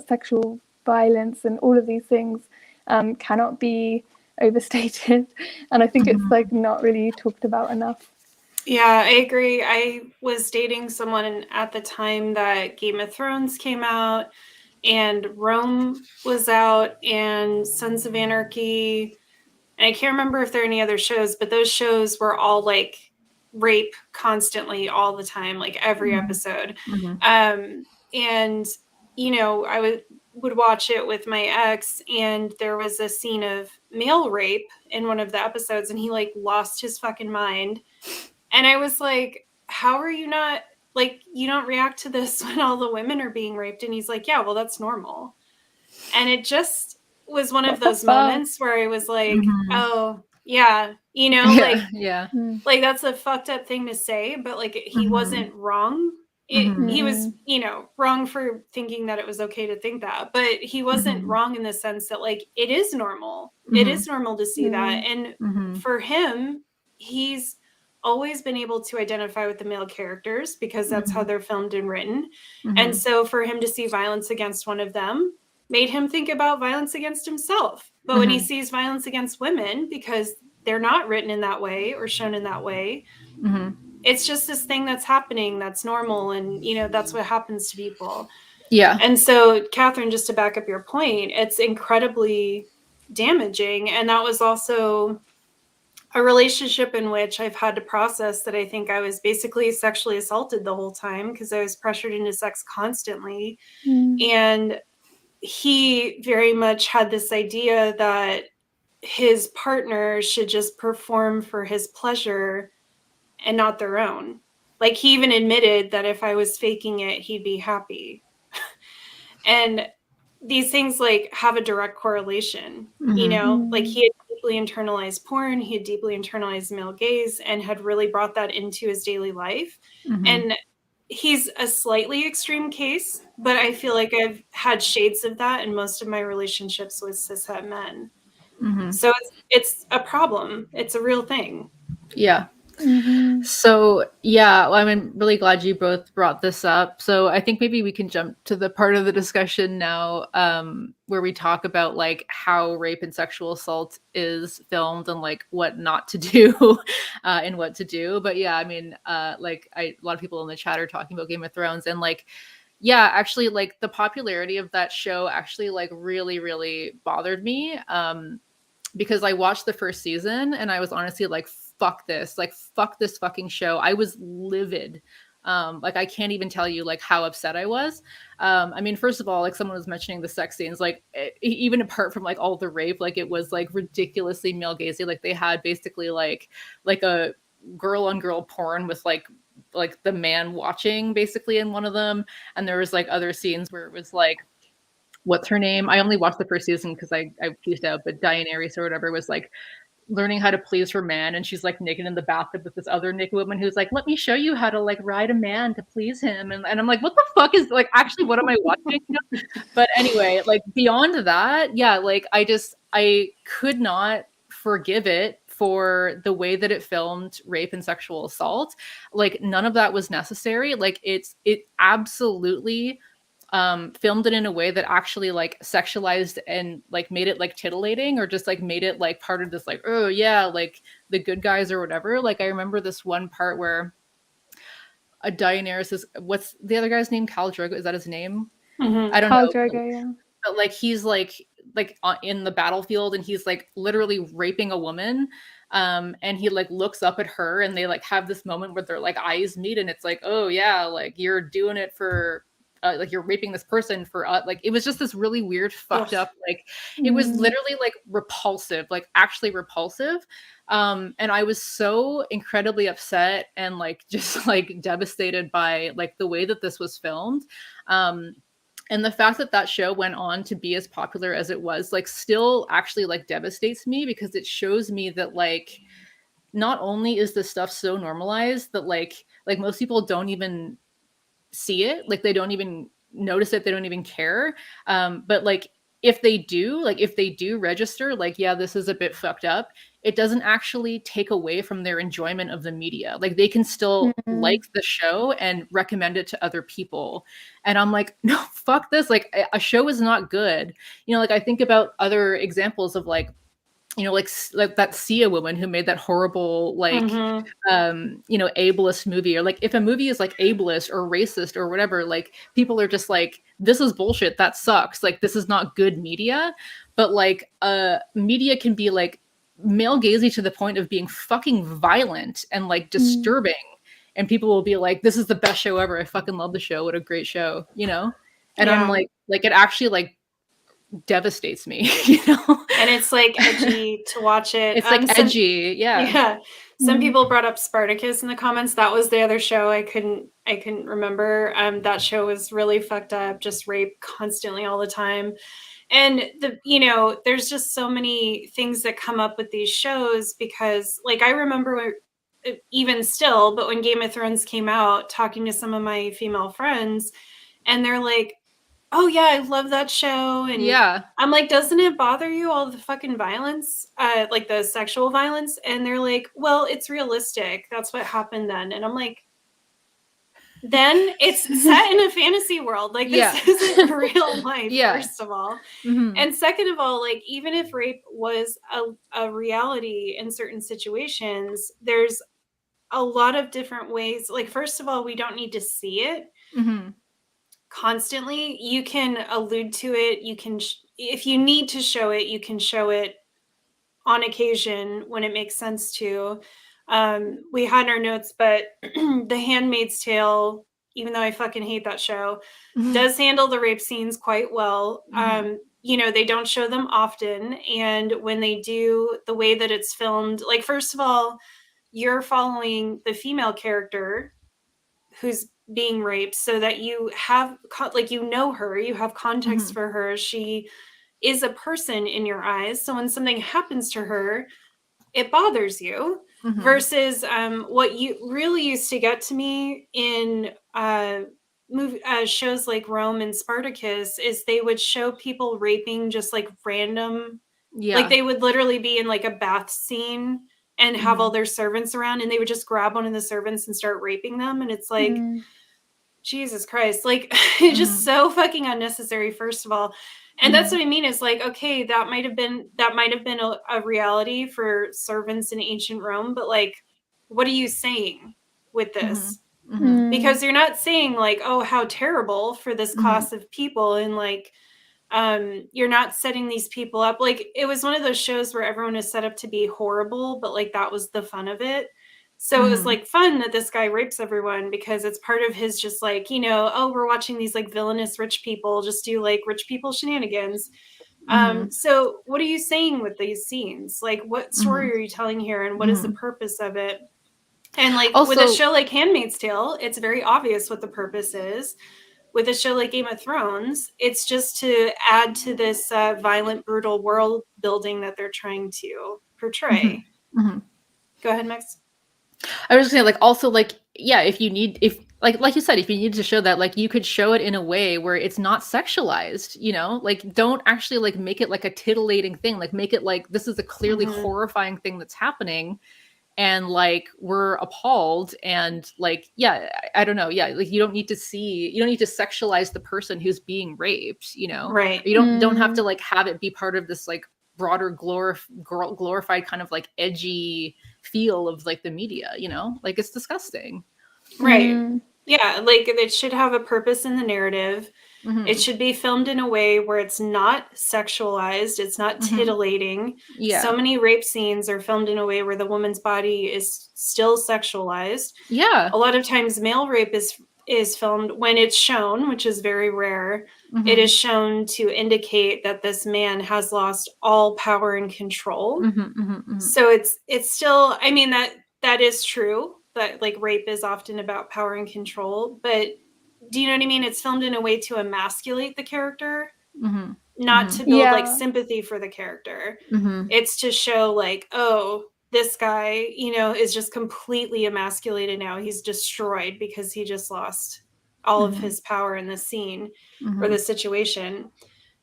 sexual violence and all of these things cannot be overstated. And I think it's like not really talked about enough. Yeah, I agree. I was dating someone at the time that Game of Thrones came out, and Rome was out, and Sons of Anarchy, and I can't remember if there are any other shows, but those shows were all like rape constantly all the time, like every episode. And you know, I would watch it with my ex, and there was a scene of male rape in one of the episodes, and he like lost his fucking mind. And I was like, how are you not, like, you don't react to this when all the women are being raped? And he's like, yeah, well, that's normal. And it just was one of What the those fuck? moments where I was like, oh, yeah, you know, Yeah. like that's a fucked up thing to say, but like he wasn't wrong. He was, you know, wrong for thinking that it was okay to think that, but he wasn't wrong in the sense that like it is normal. It is normal to see that. And for him, he's always been able to identify with the male characters because that's how they're filmed and written. And so for him to see violence against one of them made him think about violence against himself. But when he sees violence against women, because they're not written in that way or shown in that way, it's just this thing that's happening that's normal, and you know that's what happens to people. Yeah. And so Kathrin, just to back up your point, it's incredibly damaging. And that was also a relationship in which I've had to process that I think I was basically sexually assaulted the whole time because I was pressured into sex constantly. And he very much had this idea that his partner should just perform for his pleasure and not their own. Like he even admitted that if I was faking it, he'd be happy. And these things like have a direct correlation, you know, like he had deeply internalized porn, he had deeply internalized male gaze and had really brought that into his daily life. And he's a slightly extreme case, but I feel like I've had shades of that in most of my relationships with cishet men. So it's a problem. It's a real thing. Yeah. So yeah, well, I'm really glad you both brought this up. So I think maybe we can jump to the part of the discussion now where we talk about like how rape and sexual assault is filmed and like what not to do and what to do. But yeah, I mean, like a lot of people in the chat are talking about Game of Thrones, and like, yeah, actually, like the popularity of that show actually like really, really bothered me because I watched the first season and I was honestly like, fuck this fucking show. I was livid. Like I can't even tell you like how upset I was. I mean, first of all, like someone was mentioning the sex scenes, like even apart from like all the rape, like it was like ridiculously male gazy. Like they had basically like a girl on girl porn with like the man watching basically in one of them. And there was like other scenes where it was like, what's her name? I only watched the first season because I pieced out, but Daenerys or whatever was like learning how to please her man, and she's like naked in the bathtub with this other naked woman who's like, let me show you how to like ride a man to please him, and I'm like, what the fuck is like actually what am I watching? You know? But anyway, like beyond that, yeah, like I could not forgive it for the way that it filmed rape and sexual assault. Like none of that was necessary. Like it absolutely filmed it in a way that actually like sexualized and like made it like titillating, or just like made it like part of this like, oh yeah, like the good guys or whatever. Like I remember this one part where a Daenerys is, what's the other guy's name? Khal Drogo, is that his name? I don't know. Khal Drogo, yeah. But like he's like in the battlefield and he's like literally raping a woman. And he like looks up at her and they like have this moment where their like eyes meet, and it's like, oh yeah, like you're doing it for like you're raping this person for like it was just this really weird fucked up, like it was literally like repulsive, like actually repulsive. And I was so incredibly upset and like just like devastated by like the way that this was filmed. And the fact that that show went on to be as popular as it was, like still actually like devastates me, because it shows me that like not only is this stuff so normalized that like most people don't even see it, like they don't even notice it, they don't even care. But like if they do register, like, yeah, this is a bit fucked up, it doesn't actually take away from their enjoyment of the media. Like they can still like the show and recommend it to other people. And I'm like, no, fuck this. Like a show is not good. You know, like I think about other examples of like, you know, like that Sia woman who made that horrible, like, you know, ableist movie, or like if a movie is like ableist or racist or whatever, like people are just like, this is bullshit. That sucks. Like, this is not good media. But like, media can be like male gazy to the point of being fucking violent and like disturbing. And people will be like, this is the best show ever. I fucking love the show. What a great show, you know? And I'm like it actually like devastates me, you know? And it's like edgy to watch it. It's like edgy, yeah. Some people brought up Spartacus in the comments. That was the other show I couldn't remember. That show was really fucked up, just rape constantly all the time. And there's just so many things that come up with these shows, because like I remember even still, but when Game of Thrones came out, talking to some of my female friends, and they're like, oh yeah, I love that show. And Yeah. I'm like, doesn't it bother you, all the fucking violence, like the sexual violence? And they're like, well, it's realistic. That's what happened then. And I'm like, then it's set in a fantasy world. Like, this isn't real life, first of all. And second of all, like, even if rape was a reality in certain situations, there's a lot of different ways. Like, first of all, we don't need to see it constantly. You can allude to it. You can, if you need to show it, you can show it on occasion when it makes sense to. We had in our notes, but The Handmaid's Tale, even though I fucking hate that show, does handle the rape scenes quite well. They don't show them often. And when they do, the way that it's filmed, like, first of all, you're following the female character who's being raped, so that you have, like, her, you have context for her. She is a person in your eyes. So when something happens to her, it bothers you. Versus what you really used to get to me in shows like Rome and Spartacus is they would show people raping just like random, like they would literally be in like a bath scene and have all their servants around, and they would just grab one of the servants and start raping them. And it's like, Jesus Christ, like, it's just so fucking unnecessary, first of all. And that's what I mean, is like, okay, that might have been a reality for servants in ancient Rome, but like, what are you saying with this? Because you're not saying like, oh, how terrible for this class of people, and like, you're not setting these people up. Like, it was one of those shows where everyone is set up to be horrible, but like, that was the fun of it. So it was like fun that this guy rapes everyone, because it's part of his just like, oh, we're watching these like villainous rich people just do like rich people shenanigans. So what are you saying with these scenes? Like, what story are you telling here, and what is the purpose of it? And like, also, with a show like Handmaid's Tale, it's very obvious what the purpose is. With a show like Game of Thrones, it's just to add to this violent, brutal world building that they're trying to portray. Go ahead, Max. I was just saying, like, also, like, yeah, if you need you said, if you need to show that, like, you could show it in a way where it's not sexualized, like, don't actually like make it like a titillating thing, like make it like this is a clearly horrifying thing that's happening, and like we're appalled, and like, I don't know, like you don't need to sexualize the person who's being raped, right? You don't have to like have it be part of this like broader glorified kind of like edgy feel of like the media, like it's disgusting. Right. Yeah, like it should have a purpose in the narrative. It should be filmed in a way where it's not sexualized, it's not titillating. So many rape scenes are filmed in a way where the woman's body is still sexualized. A lot of times male rape is filmed, when it's shown, which is very rare, it is shown to indicate that this man has lost all power and control. So it's still, I mean, that is true, that like rape is often about power and control, but do you know what I mean? It's filmed in a way to emasculate the character, not to build like sympathy for the character. It's to show like, oh, this guy, is just completely emasculated now. He's destroyed because he just lost all of his power in the scene or the situation.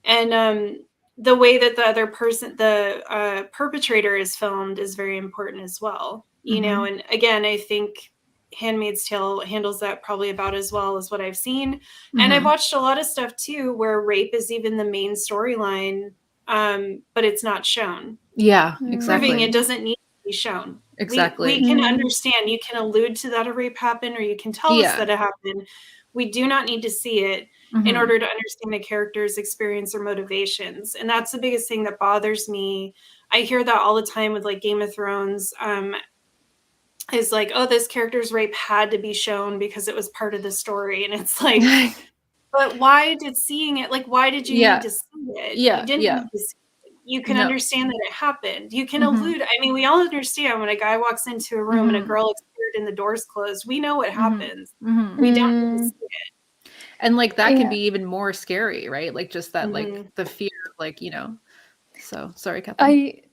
And the way that the other person, the perpetrator, is filmed is very important as well. And again, I think Handmaid's Tale handles that probably about as well as what I've seen. And I've watched a lot of stuff too where rape is even the main storyline, but it's not shown. Yeah, exactly. Proving it doesn't need to be shown. Exactly. We can understand. You can allude to that a rape happened, or you can tell us that it happened. We do not need to see it in order to understand the character's experience or motivations. And that's the biggest thing that bothers me. I hear that all the time with like Game of Thrones, is like, oh, this character's rape had to be shown because it was part of the story. And it's like, but why did seeing it, like, why did you need to see it? You didn't need to see it. You can understand that it happened. You can allude. I mean, we all understand when a guy walks into a room and a girl is scared and the door's closed. We know what happens. We don't need to see it. And like that can Yeah. be even more scary, right? Like just that Mhm. like the fear, like, you know. So sorry, Kathrin.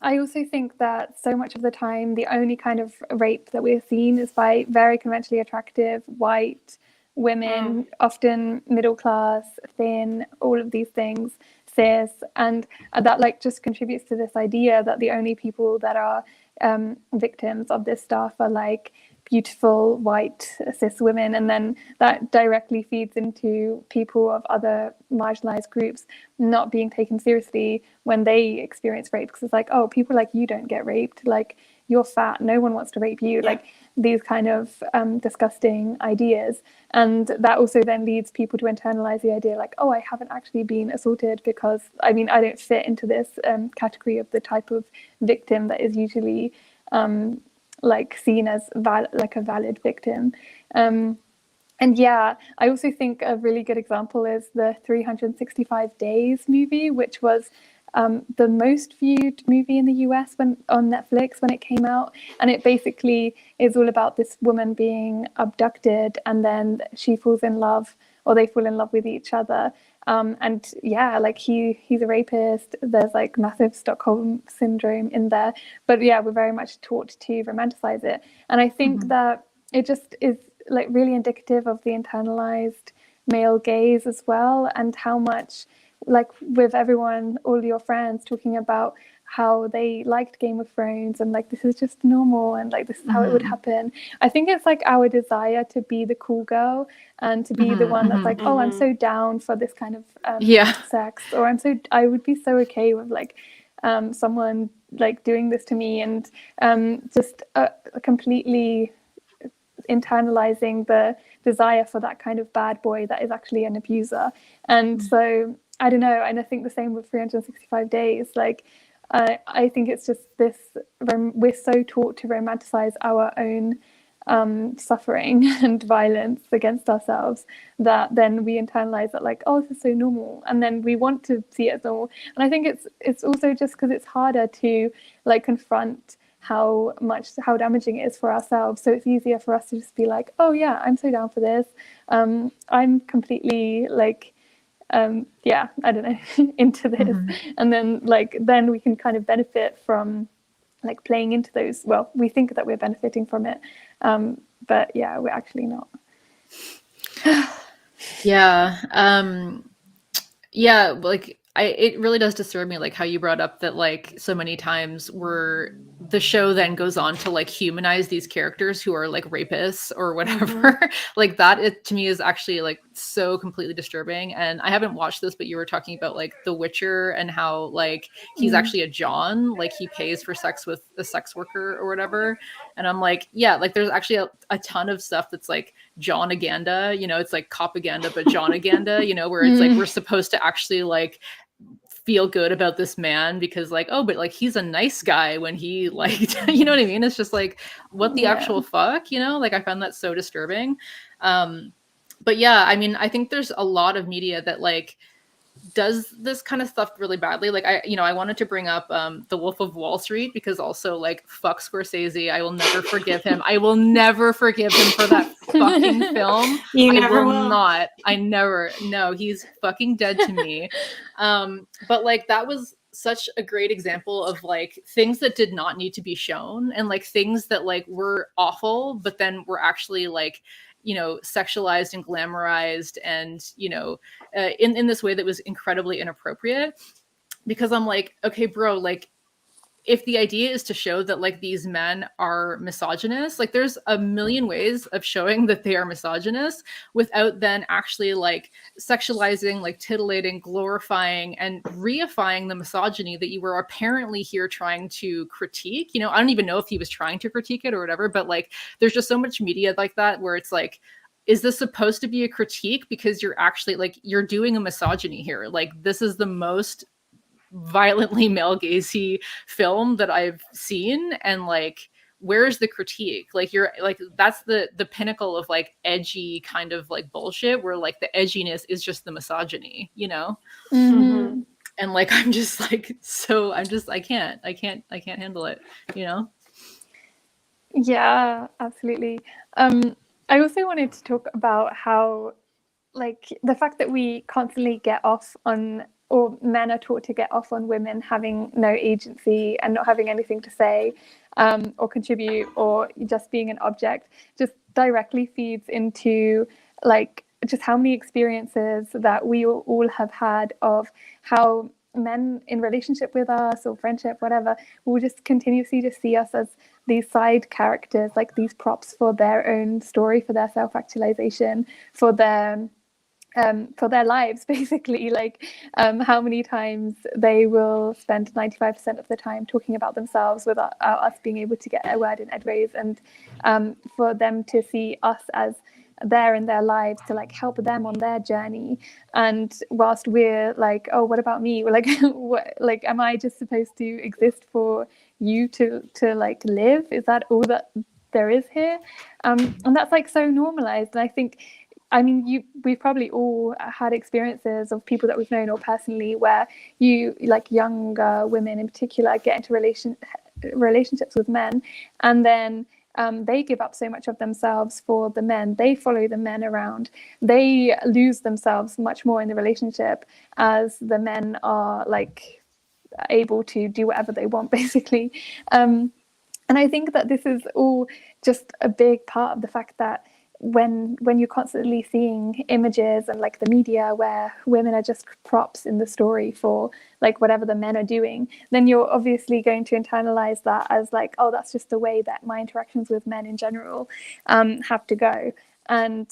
I also think that so much of the time the only kind of rape that we're seeing is by very conventionally attractive white women, often middle class, thin, all of these things, cis, and that like just contributes to this idea that the only people that are victims of this stuff are like beautiful white cis women, and then that directly feeds into people of other marginalized groups not being taken seriously when they experience rape, because it's like, oh, people like you don't get raped, like you're fat, no one wants to rape you, like these kind of disgusting ideas. And that also then leads people to internalize the idea like, oh, I haven't actually been assaulted because I mean I don't fit into this category of the type of victim that is usually like seen as like a valid victim. And yeah, I also think a really good example is the 365 Days movie, which was the most viewed movie in the US on Netflix when it came out. And it basically is all about this woman being abducted, and then she falls in love, or they fall in love with each other. And yeah, like he's a rapist. There's like massive Stockholm syndrome in there. But yeah, we're very much taught to romanticize it. And I think that it just is like really indicative of the internalized male gaze as well, and how much, like with everyone, all your friends talking about how they liked Game of Thrones and like this is just normal and like this is how it would happen. I think it's like our desire to be the cool girl and to be the one that's like, oh, I'm so down for this kind of sex, or I would be so okay with like someone like doing this to me, and just completely internalizing the desire for that kind of bad boy that is actually an abuser. And so I don't know, and I think the same with 365 Days. Like I think it's just this, we're so taught to romanticize our own suffering and violence against ourselves that then we internalize that like, oh, this is so normal, and then we want to see it as normal. And I think it's also just because it's harder to like confront how damaging it is for ourselves, so it's easier for us to just be like, oh yeah, I'm so down for this, I'm completely like yeah, I don't know, into this. And then we can kind of benefit from like playing into those, well, we think that we're benefiting from it, but yeah, we're actually not. Yeah, like it really does disturb me, like how you brought up that like so many times the show then goes on to like humanize these characters who are like rapists or whatever. Like that to me is actually like so completely disturbing. And I haven't watched this, but you were talking about like The Witcher and how like he's actually a John, like he pays for sex with a sex worker or whatever. And I'm like, yeah, like there's actually a ton of stuff that's like John-aganda, you know, it's like copaganda, but John-aganda, you know, where it's like we're supposed to actually like feel good about this man because like, oh, but like he's a nice guy when he like, you know what I mean? It's just like, what the actual fuck, you know? Like I found that so disturbing. But yeah, I mean, I think there's a lot of media that like does this kind of stuff really badly. Like I wanted to bring up The Wolf of Wall Street, because also like fuck Scorsese. I will never forgive him. I will never forgive him for that fucking film. You I never will will. not. I never. No, he's fucking dead to me. But like that was such a great example of like things that did not need to be shown, and like things that like were awful, but then were actually like, you know, sexualized and glamorized, and you know, in this way that was incredibly inappropriate. Because I'm like, okay, bro, like if the idea is to show that like these men are misogynist, like there's a million ways of showing that they are misogynist without then actually like sexualizing, like titillating, glorifying, and reifying the misogyny that you were apparently here trying to critique. You know, I don't even know if he was trying to critique it or whatever, but like there's just so much media like that where it's like, is this supposed to be a critique because you're actually like, you're doing a misogyny here? Like this is the most violently male gazy film that I've seen, and like where's the critique? Like you're like, that's the pinnacle of like edgy kind of like bullshit, where like the edginess is just the misogyny, you know? And like I'm just like, so I'm just I can't handle it, you know? Yeah, absolutely. I also wanted to talk about how like the fact that we constantly get off on, or men are taught to get off on women having no agency and not having anything to say or contribute, or just being an object, just directly feeds into like just how many experiences that we all have had of how men in relationship with us or friendship, whatever, will just continuously just see us as these side characters, like these props for their own story, for their self-actualization, for their lives, basically. Like how many times they will spend 95% of the time talking about themselves without us being able to get a word in edgeways, and for them to see us as there in their lives to like help them on their journey, and whilst we're like, oh, what about me? We're like, what, like, am I just supposed to exist for you to like live? Is that all that there is here? And that's like so normalized. And I think, I mean, we've probably all had experiences of people that we've known or personally where you, like younger women in particular, get into relationships with men, and then they give up so much of themselves for the men. They follow the men around. They lose themselves much more in the relationship as the men are like able to do whatever they want, basically. And I think that this is all just a big part of the fact that when you're constantly seeing images and like the media where women are just props in the story for like whatever the men are doing, then you're obviously going to internalize that as like, oh, that's just the way that my interactions with men in general have to go. And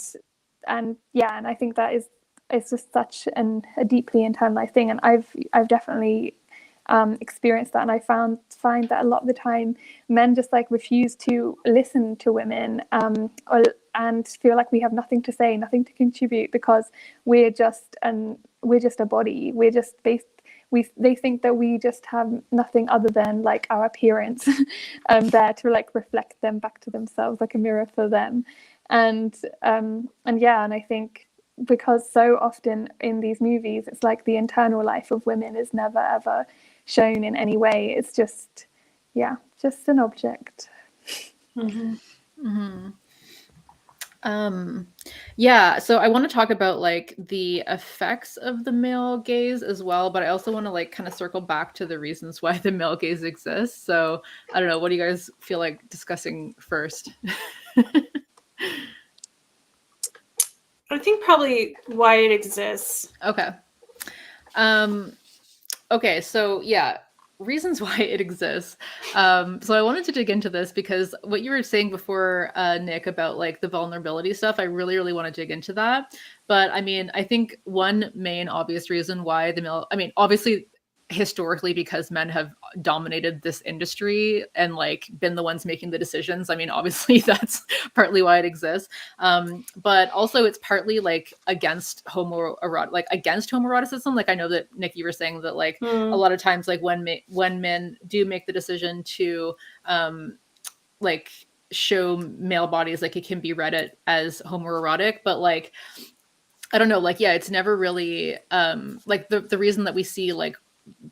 yeah, and I think that it's just such a deeply internalized thing. And I've definitely experienced that, and I find that a lot of the time men just like refuse to listen to women and feel like we have nothing to say, nothing to contribute, because we're just a body. We're just they think that we just have nothing other than like our appearance there to like reflect them back to themselves, like a mirror for them. And yeah, and I think because so often in these movies it's like the internal life of women is never ever shown in any way. It's just an object. Mm-hmm. Mm-hmm. Yeah, so I want to talk about like the effects of the male gaze as well, but I also want to like kind of circle back to the reasons why the male gaze exists. So I don't know, what do you guys feel like discussing first? I think probably why it exists. Okay. Okay, so yeah, reasons why it exists. So I wanted to dig into this because what you were saying before, Nick, about like the vulnerability stuff, I really, really want to dig into that. But I mean, I think one main obvious reason why the male, I mean, obviously historically because men have dominated this industry and like been the ones making the decisions. I mean, obviously that's partly why it exists. But also it's partly like against homoeroticism. Like I know that Nick, you were saying that like a lot of times like when men do make the decision to like show male bodies, like it can be read as homoerotic, but like I don't know, like yeah, it's never really like the reason that we see like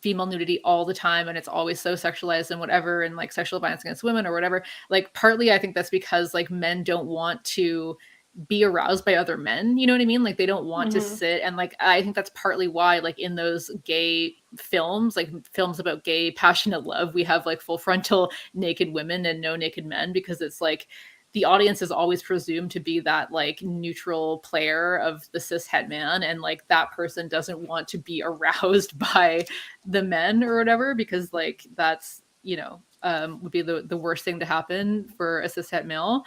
female nudity all the time and it's always so sexualized and whatever, and like sexual violence against women or whatever, like partly I think that's because like men don't want to be aroused by other men, you know what I mean? Like they don't want to sit, and like I think that's partly why like in those gay films, like films about gay passionate love, we have like full frontal naked women and no naked men, because it's like the audience is always presumed to be that like neutral player of the cis het man, and like that person doesn't want to be aroused by the men or whatever, because like that's, you know, would be the worst thing to happen for a cis het male.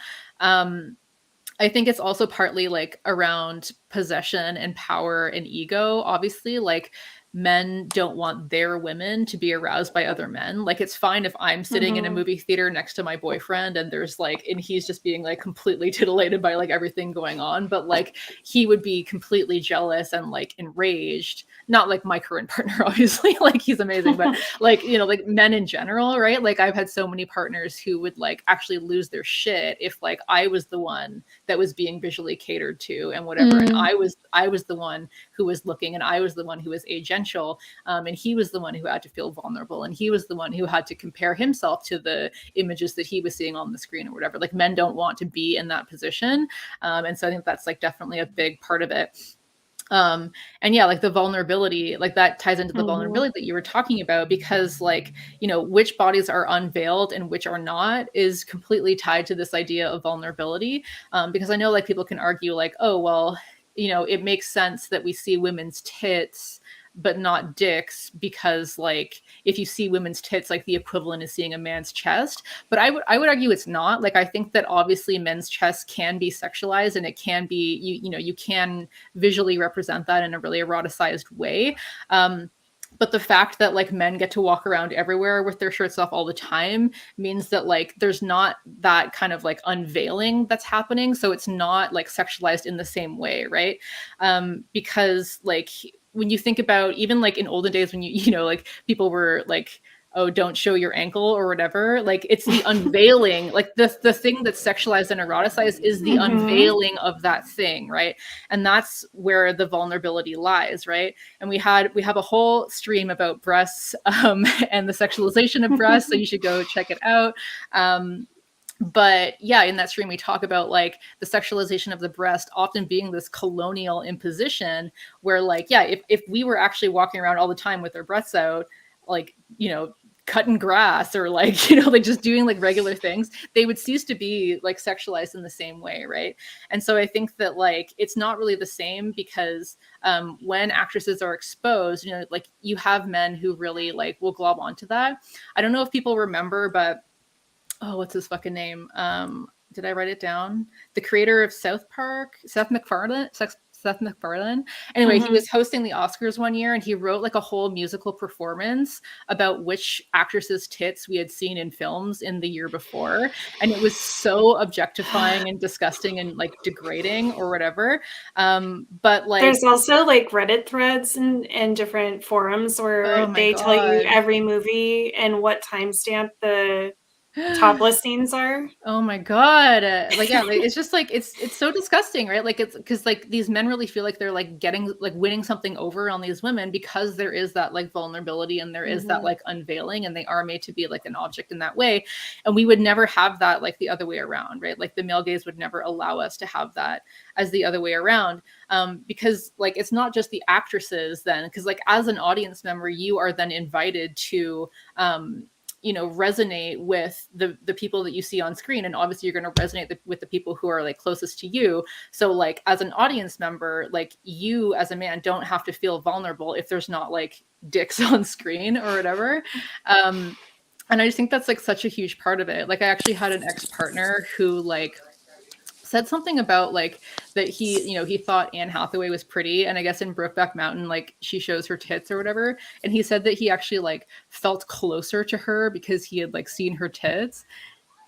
I think it's also partly like around possession and power and ego. Obviously, like men don't want their women to be aroused by other men. Like it's fine if I'm sitting in a movie theater next to my boyfriend and there's like, and he's just being like completely titillated by like everything going on, but like he would be completely jealous and like enraged. Not like my current partner, obviously, like he's amazing, but like, you know, like men in general, right? Like I've had so many partners who would like actually lose their shit if like I was the one that was being visually catered to and whatever. And I was the one who was looking, and I was the one who was agented. potential. And he was the one who had to feel vulnerable, and he was the one who had to compare himself to the images that he was seeing on the screen or whatever. Like, men don't want to be in that position. And so I think that's like definitely a big part of it. And yeah, like the vulnerability, like that ties into the vulnerability that you were talking about, because like, you know, which bodies are unveiled and which are not is completely tied to this idea of vulnerability. Because I know like people can argue like, oh, well, you know, it makes sense that we see women's tits but not dicks, because like if you see women's tits, like the equivalent is seeing a man's chest. But I would argue it's not. Like, I think that obviously men's chests can be sexualized, and it can be, you know, you can visually represent that in a really eroticized way. But the fact that like men get to walk around everywhere with their shirts off all the time means that like there's not that kind of like unveiling that's happening. So it's not like sexualized in the same way, right? Because like when you think about even like in olden days when you know, like people were like, oh, don't show your ankle or whatever, like it's the unveiling, like the thing that's sexualized and eroticized is the unveiling of that thing, right? And that's where the vulnerability lies, right? And we have a whole stream about breasts and the sexualization of breasts, so you should go check it out. But yeah, in that stream, we talk about like the sexualization of the breast often being this colonial imposition where like, yeah, if we were actually walking around all the time with our breasts out, like, you know, cutting grass or like, you know, like just doing like regular things, they would cease to be like sexualized in the same way, right? And so I think that like it's not really the same, because when actresses are exposed, you know, like you have men who really like will glob onto that. I don't know if people remember, but oh, what's his fucking name? Did I write it down? The creator of South Park, Seth MacFarlane. Anyway, he was hosting the Oscars one year, and he wrote like a whole musical performance about which actresses' tits we had seen in films in the year before. And it was so objectifying and disgusting and like degrading or whatever. But like, there's also like Reddit threads and different forums where they tell you every movie and what timestamp the top listings are. Oh my god. Like, yeah, like, it's just like it's so disgusting, right? Like, it's because like these men really feel like they're like getting like winning something over on these women, because there is that like vulnerability and there is that like unveiling, and they are made to be like an object in that way. And we would never have that like the other way around, right? Like the male gaze would never allow us to have that as the other way around. Because like it's not just the actresses then, because like as an audience member, you are then invited to you know, resonate with the people that you see on screen. And obviously you're going to resonate with the people who are like closest to you. So like as an audience member, like you as a man don't have to feel vulnerable if there's not like dicks on screen or whatever. And I just think that's like such a huge part of it. Like I actually had an ex-partner who like said something about like that he, you know, he thought Anne Hathaway was pretty, and I guess in Brokeback Mountain like she shows her tits or whatever, and he said that he actually like felt closer to her because he had like seen her tits.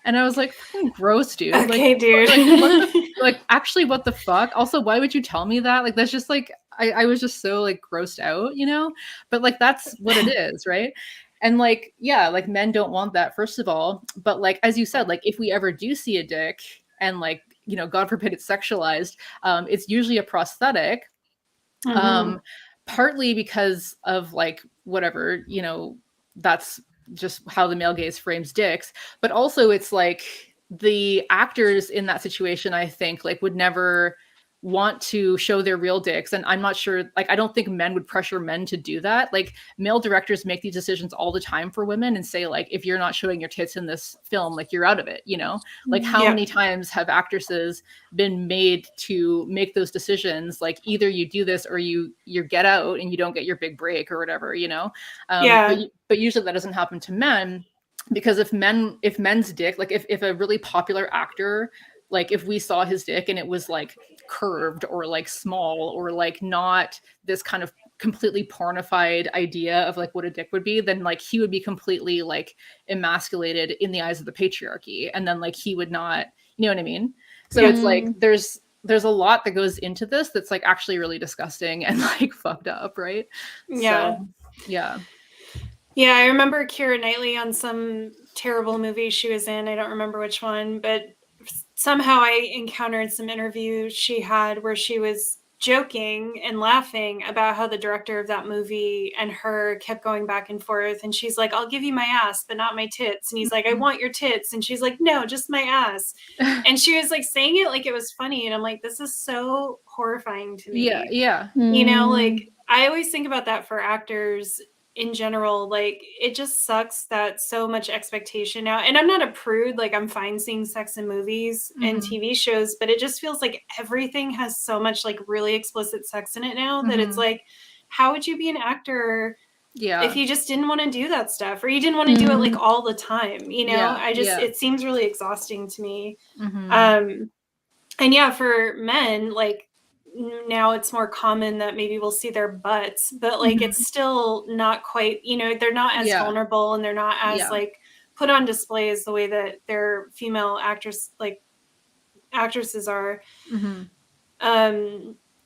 And I was like, fucking gross, dude. Okay, like, dude. like actually, what the fuck? Also, why would you tell me that? Like, that's just like I was just so like grossed out, you know? But like that's what it is, right? And like, yeah, like men don't want that, first of all. But like, as you said, like if we ever do see a dick and like, you know, God forbid it's sexualized, it's usually a prosthetic, partly because of like, whatever, you know, that's just how the male gaze frames dicks. But also it's like the actors in that situation, I think, like would never want to show their real dicks. And I'm not sure, like, I don't think men would pressure men to do that. Like male directors make these decisions all the time for women and say like, if you're not showing your tits in this film, like you're out of it, you know? Like how many times have actresses been made to make those decisions? Like either you do this or you get out and you don't get your big break or whatever, you know? But usually that doesn't happen to men, because if men's dick, like if a really popular actor, like if we saw his dick and it was like curved or like small or like not this kind of completely pornified idea of like what a dick would be, then like he would be completely like emasculated in the eyes of the patriarchy, and then like he would not, you know what I mean? So it's like there's a lot that goes into this that's like actually really disgusting and like fucked up, right? Yeah. So, yeah. Yeah, I remember Keira Knightley on some terrible movie she was in. I don't remember which one, but somehow I encountered some interview she had where she was joking and laughing about how the director of that movie and her kept going back and forth, and she's like, I'll give you my ass but not my tits, and he's like, I want your tits, and she's like, no, just my ass. And she was like saying it like it was funny, and I'm like, this is so horrifying to me. Yeah. You know, like I always think about that for actors in general. Like it just sucks that so much expectation now, and I'm not a prude, like I'm fine seeing sex in movies and TV shows, but it just feels like everything has so much like really explicit sex in it now that it's like, how would you be an actor if you just didn't want to do that stuff, or you didn't want to do it like all the time, you know? It seems really exhausting to me. And yeah, for men, like now it's more common that maybe we'll see their butts, but like it's still not quite, you know, they're not as vulnerable, and they're not as like put on display as the way that their female actresses are,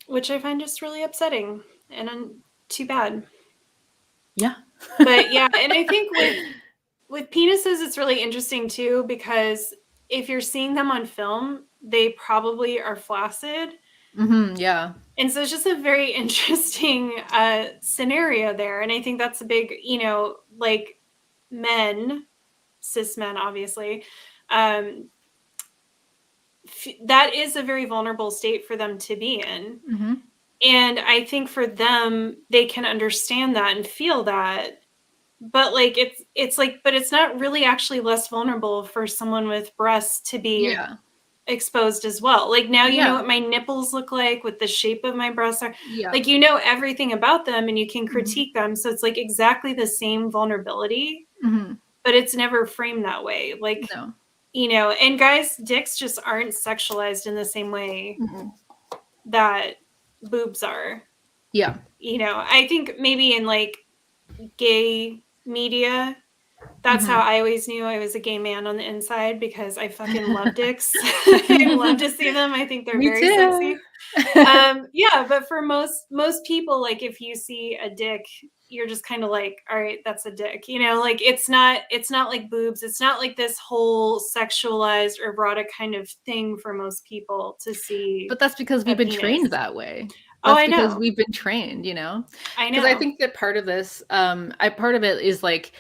which I find just really upsetting and too bad. But yeah, and I think with penises it's really interesting too, because if you're seeing them on film, they probably are flaccid. And so it's just a very interesting scenario there. And I think that's a big, you know, like men, cis men, obviously, that is a very vulnerable state for them to be in. And I think for them, they can understand that and feel that. But like it's like, but it's not really actually less vulnerable for someone with breasts to be exposed as well. Like now you know what my nipples look like, what the shape of my breasts are. Like you know everything about them, and you can critique them. So it's like exactly the same vulnerability, but it's never framed that way. Like you know, and guys' dicks just aren't sexualized in the same way that boobs are. You know, I think maybe in like gay media, that's how I always knew I was a gay man on the inside, because I fucking love dicks. I love to see them. I think they're very sexy. Yeah, but for most people, like if you see a dick, you're just kind of like, all right, that's a dick. You know, like it's not like boobs. It's not like this whole sexualized or erotic kind of thing for most people to see. But that's because we've been trained that way. I know. Because we've been trained, you know? I know. Because I think that part of this, part of it is like,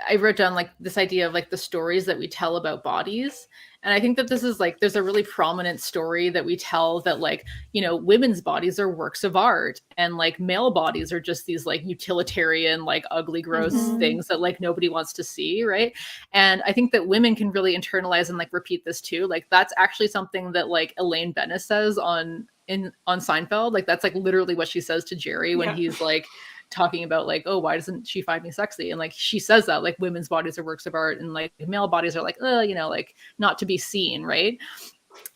I wrote down like this idea of like the stories that we tell about bodies. And I think that this is like, there's a really prominent story that we tell that like, you know, women's bodies are works of art, and like male bodies are just these like utilitarian, like ugly, gross things that like nobody wants to see. Right. And I think that women can really internalize and like repeat this too. Like that's actually something that like Elaine Bennis says on Seinfeld. Like that's like literally what she says to Jerry when he's like talking about like, oh, why doesn't she find me sexy? And like she says that like women's bodies are works of art, and like male bodies are like, you know, like not to be seen, right?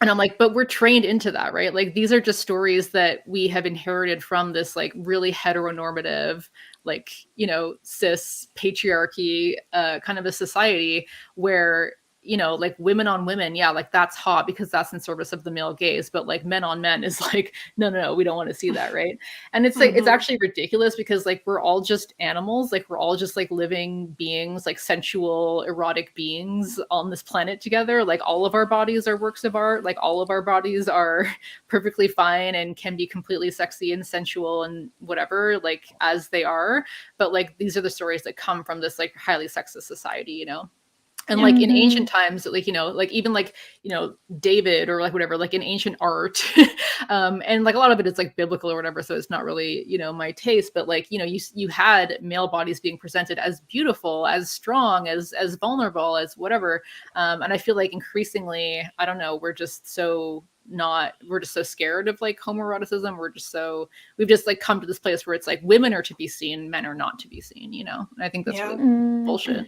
And I'm like, but we're trained into that, right? Like these are just stories that we have inherited from this like really heteronormative, like, you know, cis patriarchy kind of a society where, you know, like women on women, like that's hot because that's in service of the male gaze, but like men on men is like, no, we don't want to see that, right? And it's like, it's actually ridiculous, because like we're all just animals, like we're all just like living beings, like sensual, erotic beings on this planet together. Like all of our bodies are works of art, like all of our bodies are perfectly fine and can be completely sexy and sensual and whatever, like as they are. But like these are the stories that come from this like highly sexist society, you know? And like in ancient times, like, you know, like even like, you know, David or like whatever, like in ancient art, and like a lot of it is like biblical or whatever. So it's not really, you know, my taste, but like, you know, you had male bodies being presented as beautiful, as strong, as vulnerable, as whatever. And I feel like increasingly, I don't know, we're just so scared of like homoeroticism. We've just like come to this place where it's like women are to be seen, men are not to be seen, you know? And I think that's really bullshit.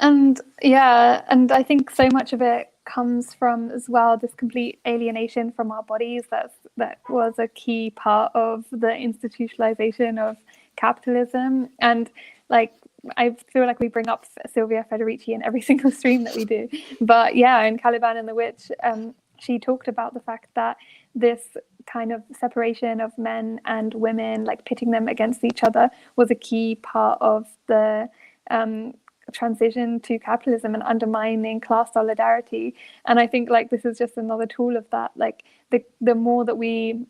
And and I think so much of it comes from as well this complete alienation from our bodies. That was a key part of the institutionalization of capitalism. And like I feel like we bring up Silvia Federici in every single stream that we do. But in Caliban and the Witch, she talked about the fact that this kind of separation of men and women, like pitting them against each other, was a key part of the transition to capitalism and undermining class solidarity. And I think like this is just another tool of that. Like the more that we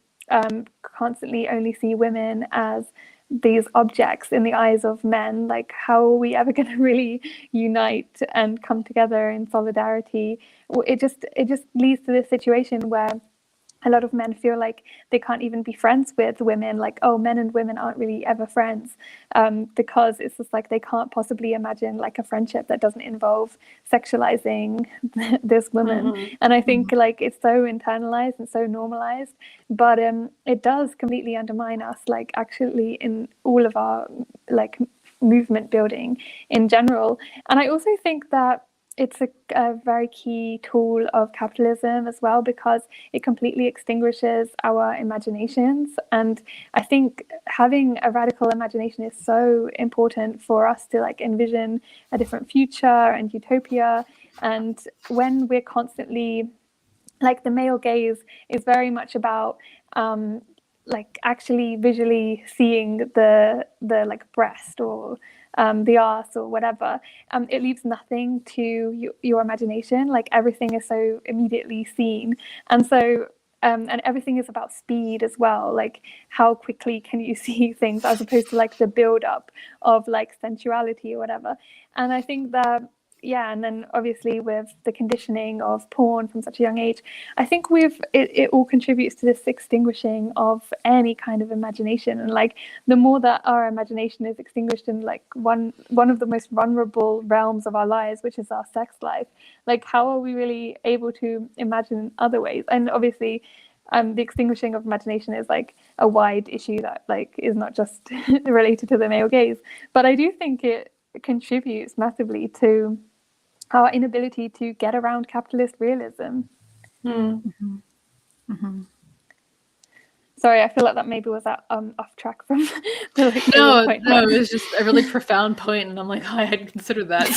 constantly only see women as these objects in the eyes of men, like how are we ever going to really unite and come together in solidarity? It just leads to this situation where a lot of men feel like they can't even be friends with women, like, oh, men and women aren't really ever friends, because it's just like they can't possibly imagine like a friendship that doesn't involve sexualizing this woman. And I think like it's so internalized and so normalized, but it does completely undermine us, like actually in all of our like movement building in general. And I also think that it's a very key tool of capitalism as well, because it completely extinguishes our imaginations. And I think having a radical imagination is so important for us to like envision a different future and utopia. And when we're constantly, like, the male gaze is very much about like actually visually seeing the like breast or the arse or whatever. It leaves nothing to your imagination. Like everything is so immediately seen, and so and everything is about speed as well. Like how quickly can you see things, as opposed to like the build up of like sensuality or whatever. And I think that, yeah, and then obviously with the conditioning of porn from such a young age, I think it all contributes to this extinguishing of any kind of imagination. And like the more that our imagination is extinguished in like one of the most vulnerable realms of our lives, which is our sex life, like how are we really able to imagine other ways? And obviously the extinguishing of imagination is like a wide issue that like is not just related to the male gaze, but I do think it contributes massively to our inability to get around capitalist realism. Sorry, I feel like that maybe was off track from the like, no, point. No, it was just a really profound point, and I'm like, oh, I hadn't considered that.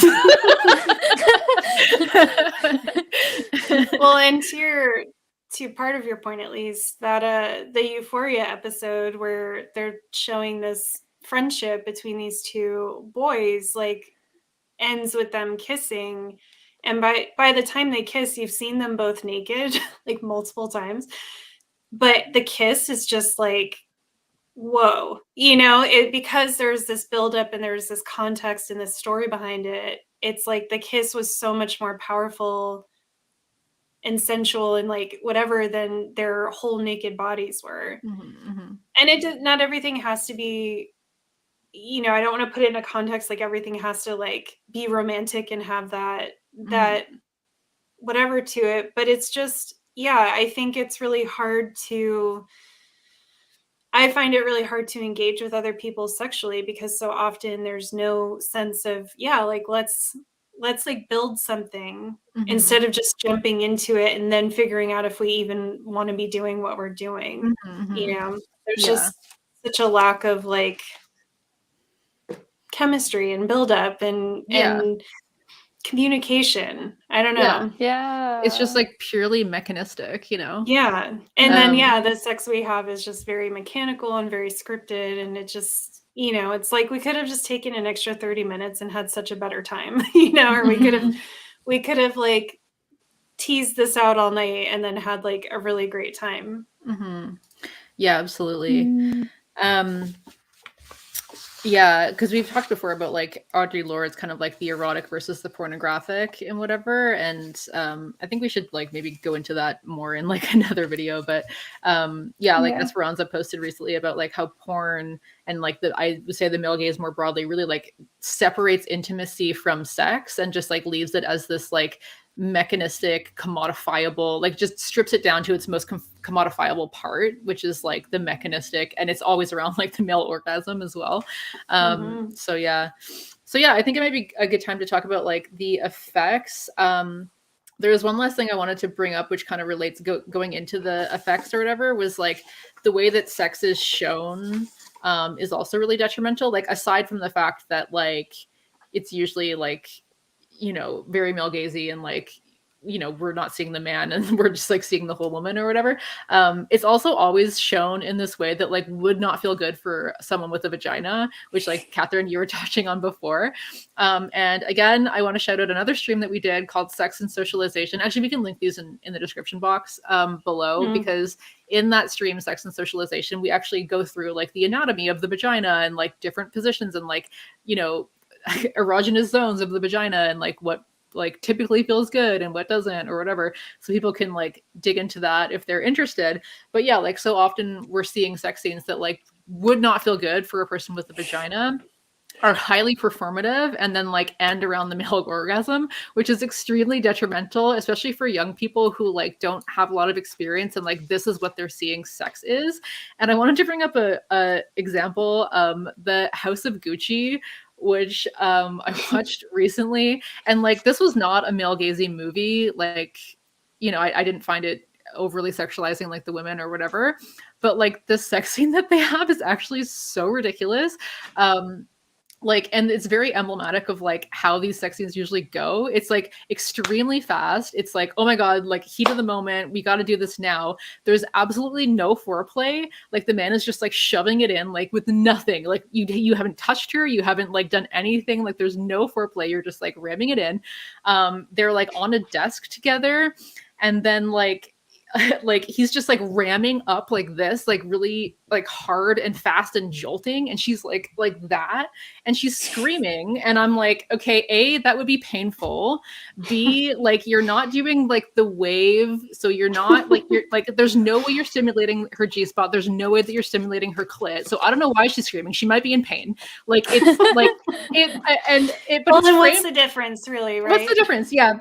Well, and to part of your point, at least, that the Euphoria episode where they're showing this friendship between these two boys, like, ends with them kissing, and by the time they kiss, you've seen them both naked like multiple times, but the kiss is just like, whoa, because there's this buildup and there's this context and this story behind it. It's like the kiss was so much more powerful and sensual and like whatever than their whole naked bodies were. And not everything has to be, I don't want to put it in a context like everything has to like be romantic and have that whatever to it, but it's just, I think it's really hard I find it really hard to engage with other people sexually, because so often there's no sense of, like, let's like build something instead of just jumping into it and then figuring out if we even want to be doing what we're doing. There's just such a lack of like chemistry and buildup and communication. I don't know. Yeah. It's just like purely mechanistic, Yeah. And then, the sex we have is just very mechanical and very scripted. And it just, it's like we could have just taken an extra 30 minutes and had such a better time, or we could have like teased this out all night and then had like a really great time. Yeah, absolutely. Yeah, because we've talked before about like Audre Lorde's kind of like the erotic versus the pornographic and whatever, and I think we should like maybe go into that more in like another video. But Esperanza posted recently about like how porn and like I would say the male gaze more broadly really like separates intimacy from sex and just like leaves it as this like mechanistic, commodifiable, like just strips it down to its most commodifiable part, which is like the mechanistic, and it's always around like the male orgasm as well. So yeah, I think it might be a good time to talk about like the effects. There's one last thing I wanted to bring up, which kind of relates going into the effects or whatever, was like the way that sex is shown is also really detrimental. Like aside from the fact that like it's usually like very male gazy and like you know, we're not seeing the man and we're just like seeing the whole woman or whatever. It's also always shown in this way that like would not feel good for someone with a vagina, which like Kathrin, you were touching on before. And again, I want to shout out another stream that we did called Sex and Socialization. Actually, we can link these in the description box below, because in that stream, Sex and Socialization, we actually go through like the anatomy of the vagina and like different positions and like, you know, erogenous zones of the vagina and like what like typically feels good and what doesn't or whatever, so people can like dig into that if they're interested. But yeah, like so often we're seeing sex scenes that like would not feel good for a person with a vagina, are highly performative, and then like end around the male orgasm, which is extremely detrimental, especially for young people who like don't have a lot of experience and like this is what they're seeing sex is. And I wanted to bring up a example, the House of Gucci, which I watched recently, and like this was not a male gazing movie. Like, you know, I didn't find it overly sexualizing like the women or whatever, but like the sex scene that they have is actually so ridiculous. Like, and it's very emblematic of like how these sex scenes usually go. It's like extremely fast. It's like, oh my God, like heat of the moment. We got to do this now. There's absolutely no foreplay. Like the man is just like shoving it in, like with nothing. Like you haven't touched her. You haven't like done anything. Like there's no foreplay. You're just like ramming it in. They're like on a desk together. And then like he's just like ramming up like this, like really like hard and fast and jolting, and she's like that, and she's screaming, and I'm like, okay, A, that would be painful. B, like you're not doing like the wave, so you're not like you're like there's no way you're stimulating her G-spot. There's no way that you're stimulating her clit. So I don't know why she's screaming. She might be in pain. Like it's like it. But well, then framed, what's the difference, really? Right? What's the difference? Yeah.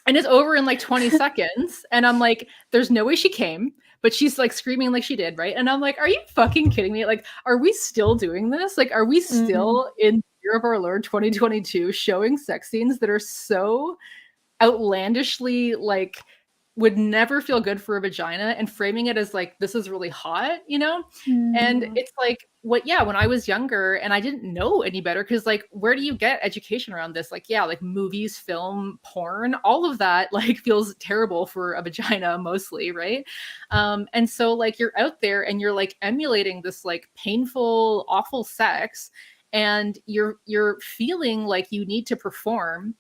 And it's over in like 20 seconds. And I'm like, there's no way she came, but she's like screaming like she did, right? And I'm like, are you fucking kidding me? Like, are we still doing this? Like, are we still in the year of our Lord 2022 showing sex scenes that are so outlandishly like would never feel good for a vagina and framing it as like, this is really hot, you know? And it's like, when I was younger and I didn't know any better, because like, where do you get education around this? Like, yeah, like movies, film, porn, all of that like feels terrible for a vagina mostly, right? And so like you're out there and you're like emulating this like painful, awful sex, and you're feeling like you need to perform.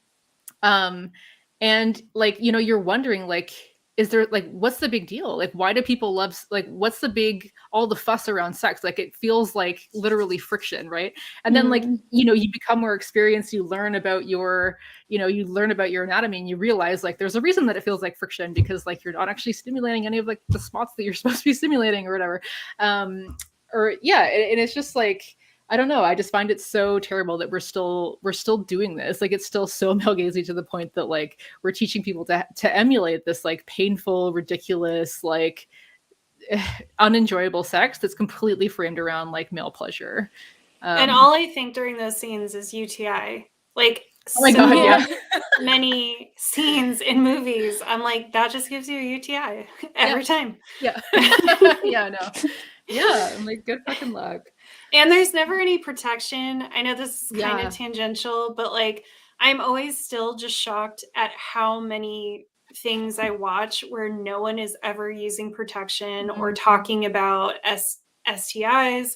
And like, you know, you're wondering like, is there like, what's the big deal? Like, why do people love, like, what's the big, all the fuss around sex? Like, it feels like literally friction, right? And then like, you know, you become more experienced, you learn about your, you know, you learn about your anatomy, and you realize like, there's a reason that it feels like friction, because like, you're not actually stimulating any of like the spots that you're supposed to be stimulating or whatever. And it's just like, I don't know. I just find it so terrible that we're still doing this. Like, it's still so male gazy to the point that like we're teaching people to emulate this like painful, ridiculous, like unenjoyable sex that's completely framed around like male pleasure. And all I think during those scenes is UTI. Like, oh my God, yeah. many scenes in movies, I'm like, that just gives you a UTI every time. Yeah. Yeah, no. Yeah, I'm like, good fucking luck. And there's never any protection. I know this is kind of tangential, but like, I'm always still just shocked at how many things I watch where no one is ever using protection or talking about STIs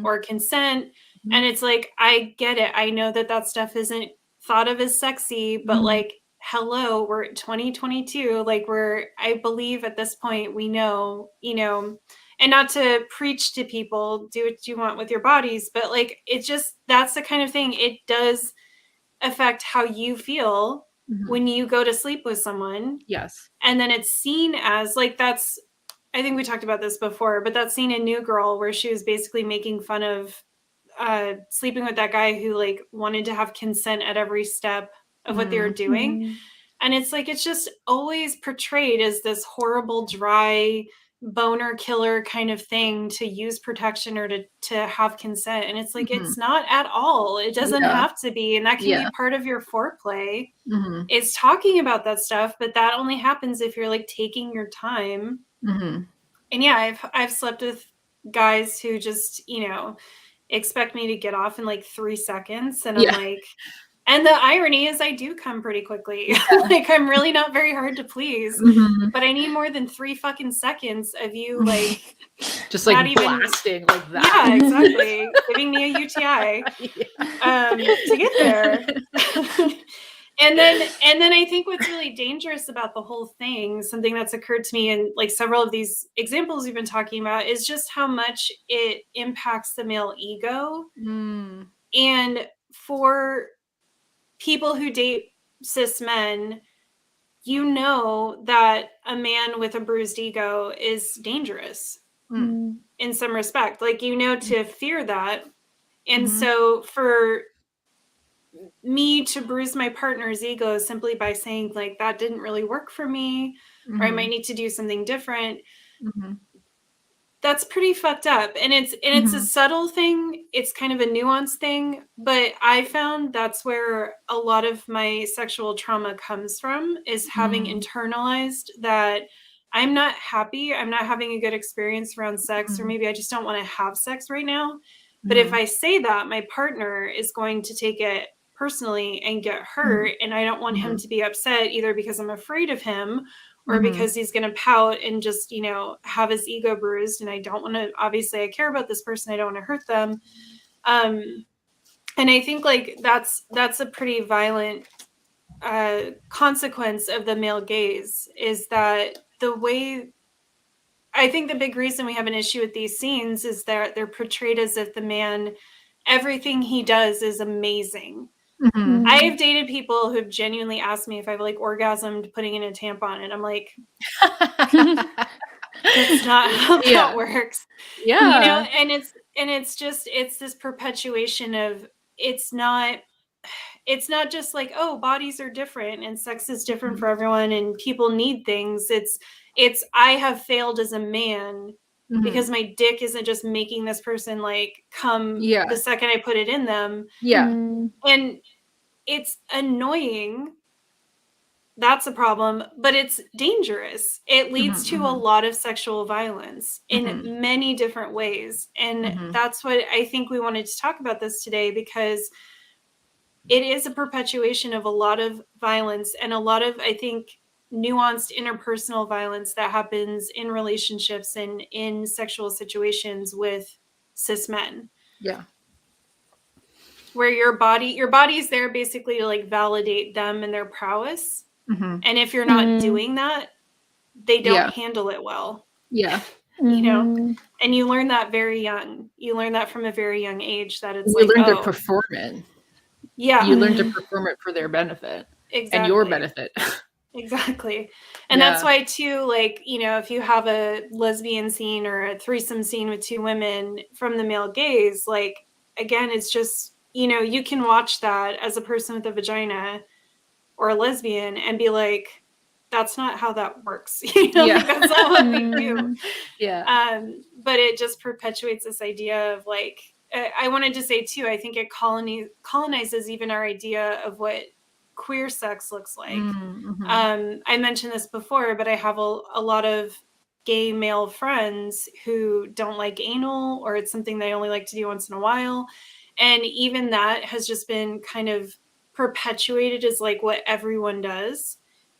or consent. And it's like, I get it. I know that stuff isn't thought of as sexy, but like, hello, we're 2022. Like, I believe at this point, we know, you know, and not to preach to people, do what you want with your bodies, but like, it just, that's the kind of thing, it does affect how you feel when you go to sleep with someone. Yes. And then it's seen as like, that's, I think we talked about this before, but that scene in New Girl where she was basically making fun of sleeping with that guy who like wanted to have consent at every step of what they were doing. And it's like, it's just always portrayed as this horrible, dry, boner killer kind of thing to use protection or to have consent. And it's like, it's not at all. It doesn't have to be. And that can be part of your foreplay. It's talking about that stuff, but that only happens if you're like taking your time. And yeah, I've slept with guys who just, you know, expect me to get off in like 3 seconds. And I'm like, And the irony is I do come pretty quickly. Like, I'm really not very hard to please, but I need more than 3 fucking seconds of you, like, just like not even blasting like that. Yeah, exactly. Giving me a UTI to get there. And then I think what's really dangerous about the whole thing, something that's occurred to me in like several of these examples we've been talking about, is just how much it impacts the male ego. And for people who date cis men, you know that a man with a bruised ego is dangerous in some respect. Like, you know, to fear that. And so for me to bruise my partner's ego simply by saying, like, that didn't really work for me, or I might need to do something different, that's pretty fucked up. And it's a subtle thing. It's kind of a nuanced thing, but I found that's where a lot of my sexual trauma comes from, is having internalized that I'm not happy, I'm not having a good experience around sex, or maybe I just don't want to have sex right now. But if I say that, my partner is going to take it personally and get hurt, and I don't want him to be upset, either because I'm afraid of him, or because he's going to pout and just, you know, have his ego bruised. And I don't want to, obviously I care about this person, I don't want to hurt them. And I think like that's a pretty violent consequence of the male gaze, is that the way, I think the big reason we have an issue with these scenes is that they're portrayed as if the man, everything he does is amazing. I have dated people who've genuinely asked me if I've like orgasmed putting in a tampon, and I'm like, that's not how that works. You know, and it's this perpetuation of, it's not just like, oh, bodies are different and sex is different for everyone and people need things. It's I have failed as a man because my dick isn't just making this person like come the second I put it in them. And it's annoying. That's a problem, but it's dangerous. It leads to a lot of sexual violence in many different ways. And that's what I think we wanted to talk about this today, because it is a perpetuation of a lot of violence and a lot of, I think, nuanced interpersonal violence that happens in relationships and in sexual situations with cis men. Yeah. Where your body's there basically to like validate them and their prowess. And if you're not doing that, they don't handle it well. You know, and you learn that very young. You learn that from a very young age, that it's you learn to perform it. Yeah. You learn to perform it for their benefit. Exactly. And your benefit. Exactly. And that's why too, like, you know, if you have a lesbian scene or a threesome scene with 2 women from the male gaze, like, again, it's just, you know, you can watch that as a person with a vagina or a lesbian and be like, that's not how that works. You know, like, that's not what we do. But it just perpetuates this idea of like, I wanted to say too, I think it colonizes even our idea of what queer sex looks like. I mentioned this before, but I have a lot of gay male friends who don't like anal, or it's something they only like to do once in a while. And even that has just been kind of perpetuated as like what everyone does,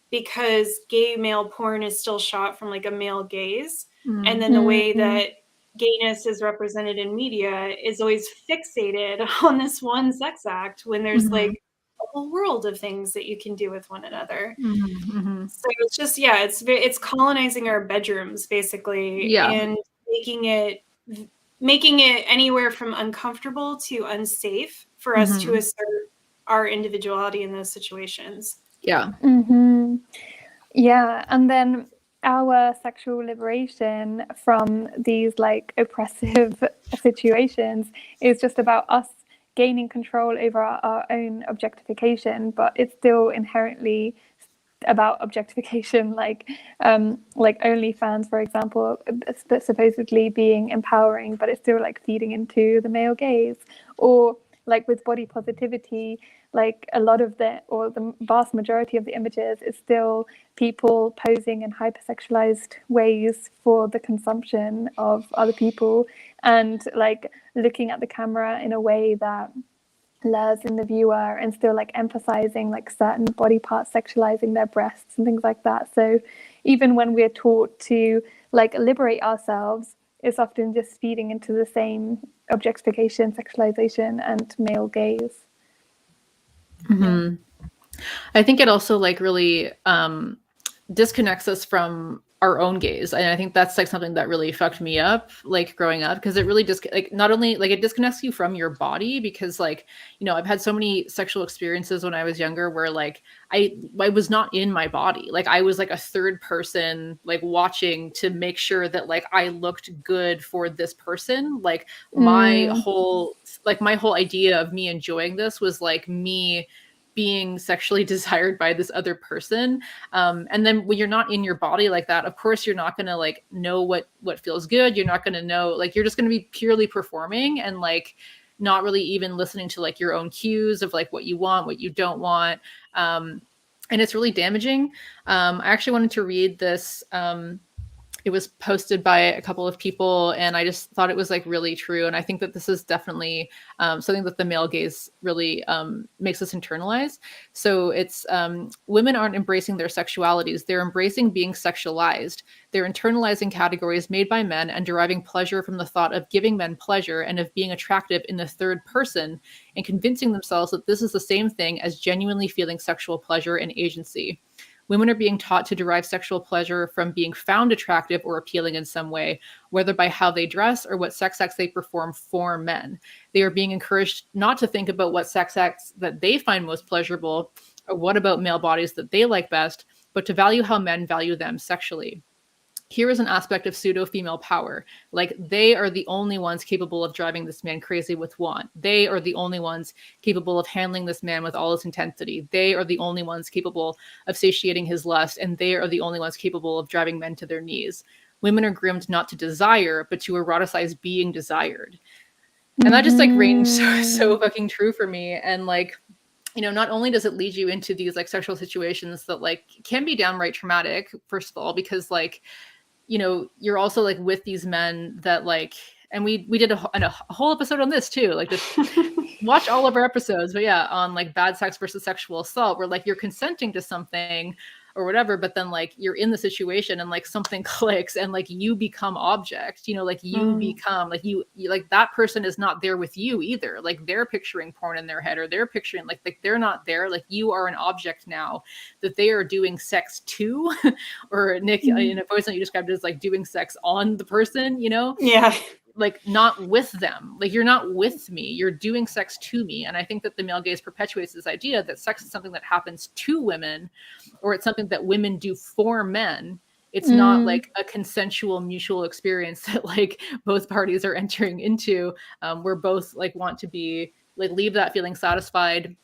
because gay male porn is still shot from like a male gaze. And then the way that gayness is represented in media is always fixated on this one sex act, when there's like a whole world of things that you can do with one another. So it's just, it's colonizing our bedrooms basically, and making it anywhere from uncomfortable to unsafe for us to assert our individuality in those situations. And then our sexual liberation from these like oppressive situations is just about us gaining control over our own objectification, but it's still inherently about objectification, like OnlyFans, for example, supposedly being empowering, but it's still like feeding into the male gaze. Or like with body positivity, like a lot of the vast majority of the images is still people posing in hypersexualized ways for the consumption of other people, and like looking at the camera in a way that Les in the viewer, and still like emphasizing like certain body parts, sexualizing their breasts and things like that. So even when we're taught to like liberate ourselves, it's often just feeding into the same objectification, sexualization, and male gaze. Mm-hmm. I think it also like really disconnects us from our own gaze, and I think that's like something that really fucked me up like growing up, because it really just like not only like it disconnects you from your body, because like, you know, I've had so many sexual experiences when I was younger where like I was not in my body, like I was like a third person like watching to make sure that like I looked good for this person. Like my whole idea of me enjoying this was like me being sexually desired by this other person. And then when you're not in your body like that, of course you're not going to like know what feels good. You're not going to know, like, you're just going to be purely performing and like not really even listening to like your own cues of like what you want, what you don't want. And it's really damaging. I actually wanted to read this. It was posted by a couple of people, and I just thought it was like really true. And I think that this is definitely something that the male gaze really makes us internalize. So it's women aren't embracing their sexualities. They're embracing being sexualized. They're internalizing categories made by men and deriving pleasure from the thought of giving men pleasure and of being attractive in the third person, and convincing themselves that this is the same thing as genuinely feeling sexual pleasure and agency. Women are being taught to derive sexual pleasure from being found attractive or appealing in some way, whether by how they dress or what sex acts they perform for men. They are being encouraged not to think about what sex acts that they find most pleasurable or what about male bodies that they like best, but to value how men value them sexually. Here is an aspect of pseudo-female power. Like, they are the only ones capable of driving this man crazy with want. They are the only ones capable of handling this man with all his intensity. They are the only ones capable of satiating his lust, and they are the only ones capable of driving men to their knees. Women are groomed not to desire, but to eroticize being desired. And that just like rings so fucking true for me. And like, you know, not only does it lead you into these like sexual situations that like can be downright traumatic, first of all, because like, you know, you're also like with these men that like, and we did a whole episode on this too, like just watch all of our episodes, but yeah, on like bad sex versus sexual assault, where like you're consenting to something or whatever, but then like you're in the situation and like something clicks and like you become object, you know, like you become like you like that person is not there with you either. Like they're picturing porn in their head, or they're picturing like they're not there. Like you are an object now that they are doing sex to, or Nick, in a voice that you described it as like doing sex on the person, you know? Yeah. Like not with them. Like you're not with me, you're doing sex to me. And I think that the male gaze perpetuates this idea that sex is something that happens to women, or it's something that women do for men. It's not like a consensual mutual experience that like both parties are entering into, where both like want to be like leave that feeling satisfied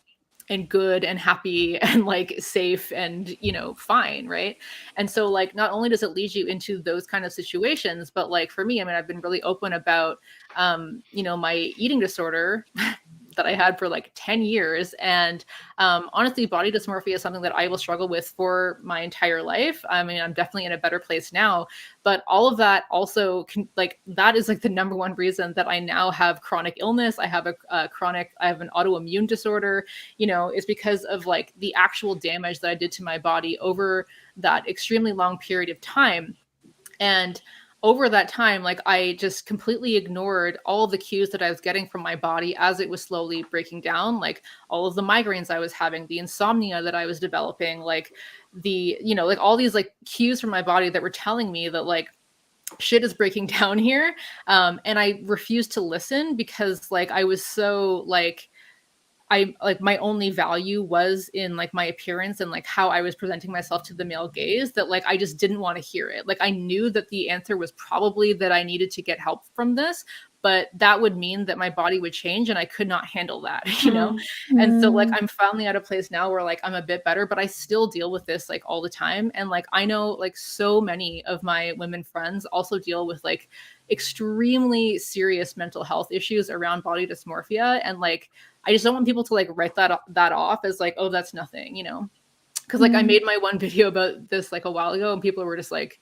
and good and happy and like safe and, you know, fine, right? And so like not only does it lead you into those kind of situations, but like for me, I mean, I've been really open about you know, my eating disorder that I had for like 10 years. And honestly, body dysmorphia is something that I will struggle with for my entire life. I mean, I'm definitely in a better place now, but all of that also can, like, that is like the number one reason that I now have chronic illness. I have I have an autoimmune disorder, you know, is because of like the actual damage that I did to my body over that extremely long period of time. And over that time, like I just completely ignored all of the cues that I was getting from my body as it was slowly breaking down, like all of the migraines I was having, the insomnia that I was developing, like the, you know, like all these like cues from my body that were telling me that like shit is breaking down here. And I refused to listen because like I was so like, I like my only value was in like my appearance and like how I was presenting myself to the male gaze, that like I just didn't want to hear it. Like I knew that the answer was probably that I needed to get help from this, but that would mean that my body would change and I could not handle that, you know? And so like I'm finally at a place now where like I'm a bit better, but I still deal with this like all the time. And like I know like so many of my women friends also deal with like extremely serious mental health issues around body dysmorphia, and like I just don't want people to like write that off as like, oh, that's nothing, you know? Because like I made my one video about this like a while ago, and people were just like,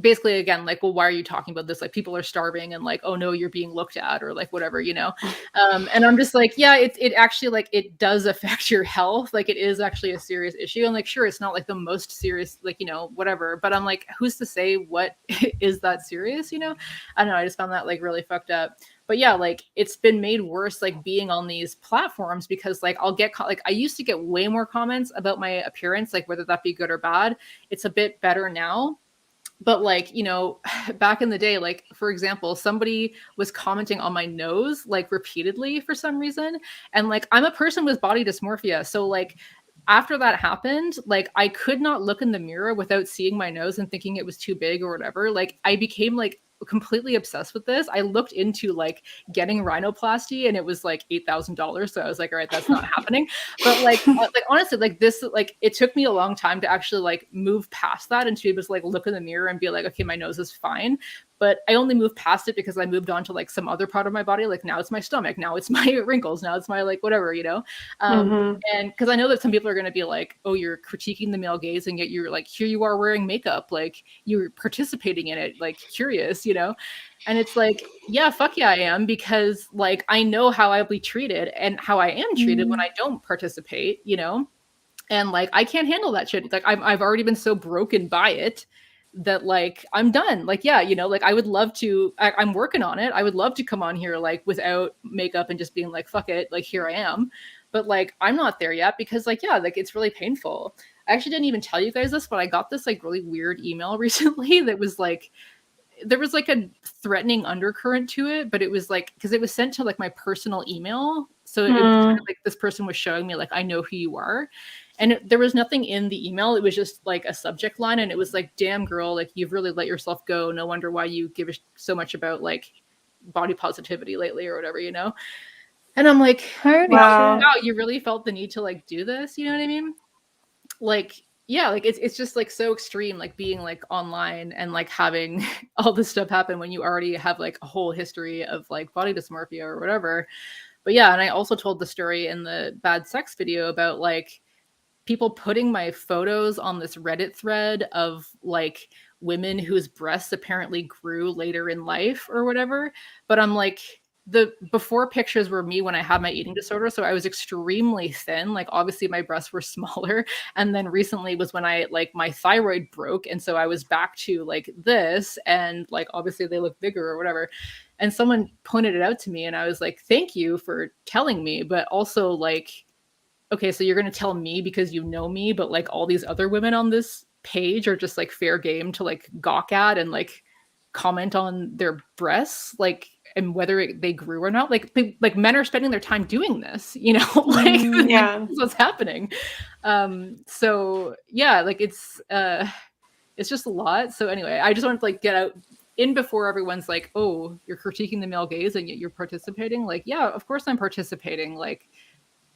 basically, again, like, well, why are you talking about this? Like, people are starving and like, oh no, you're being looked at, or like whatever, you know? And I'm just like, yeah, it actually, like, it does affect your health. Like, it is actually a serious issue. And like, sure, it's not like the most serious, like, you know, whatever. But I'm like, who's to say what is that serious, you know? I don't know. I just found that like really fucked up. But yeah, like, it's been made worse, like, being on these platforms, because like I'll get like, I used to get way more comments about my appearance, like whether that be good or bad. It's a bit better now. But like, you know, back in the day, like, for example, somebody was commenting on my nose like repeatedly for some reason. And like, I'm a person with body dysmorphia. So like, after that happened, like, I could not look in the mirror without seeing my nose and thinking it was too big or whatever. Like, I became like completely obsessed with this. I looked into like getting rhinoplasty, and it was like $8,000. So I was like, all right, that's not happening. But like honestly, like, this, like, it took me a long time to actually like move past that and to be able to like look in the mirror and be like, okay, my nose is fine. But I only moved past it because I moved on to like some other part of my body. Like, now it's my stomach, now it's my wrinkles, now it's my like whatever, you know? And because I know that some people are going to be like, oh, you're critiquing the male gaze, and yet you're like, here you are wearing makeup, like, you're participating in it, like, curious, you know? And it's like, yeah, fuck yeah, I am, because like, I know how I'll be treated and how I am treated when I don't participate, you know? And like, I can't handle that shit. Like, I've already been so broken by it that like, I'm done. Like, yeah, you know, like, I would love to, I'm working on it. I would love to come on here like without makeup and just being like, fuck it, like, here I am. But like, I'm not there yet, because like, yeah, like, it's really painful. I actually didn't even tell you guys this, but I got this like really weird email recently that was like, there was like a threatening undercurrent to it, but it was like, because it was sent to like my personal email. So it was kind of like, this person was showing me like, I know who you are. And there was nothing in the email. It was just like a subject line. And it was like, damn girl, like, you've really let yourself go. No wonder why you give so much about like body positivity lately or whatever, you know? And I'm like, wow, you really felt the need to like do this. You know what I mean? Like, yeah, like, it's just like so extreme, like being like online and like having all this stuff happen when you already have like a whole history of like body dysmorphia or whatever. But yeah, and I also told the story in the bad sex video about like people putting my photos on this Reddit thread of like women whose breasts apparently grew later in life or whatever. But I'm like, the before pictures were me when I had my eating disorder. So I was extremely thin. Like, obviously my breasts were smaller. And then recently was when I like my thyroid broke. And so I was back to like this, and like, obviously they look bigger or whatever. And someone pointed it out to me, and I was like, thank you for telling me. But also like, okay, so you're going to tell me because you know me, but like all these other women on this page are just like fair game to like gawk at and like comment on their breasts, like, and whether they grew or not. Like, like men are spending their time doing this, you know? Like, yeah, this is what's happening. So yeah, like, it's just a lot. So anyway, I just wanted to like get out in before everyone's like, oh, you're critiquing the male gaze and yet you're participating. Like, yeah, of course I'm participating. Like,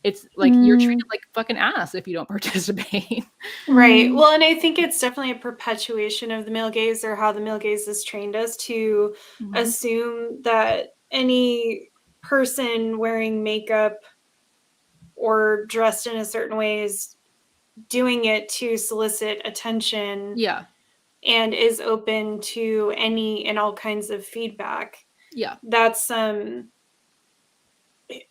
it's like, you're treated like fucking ass if you don't participate. Right. Well, and I think it's definitely a perpetuation of the male gaze, or how the male gaze has trained us to assume that any person wearing makeup or dressed in a certain way is doing it to solicit attention. Yeah. And is open to any and all kinds of feedback. Yeah. That's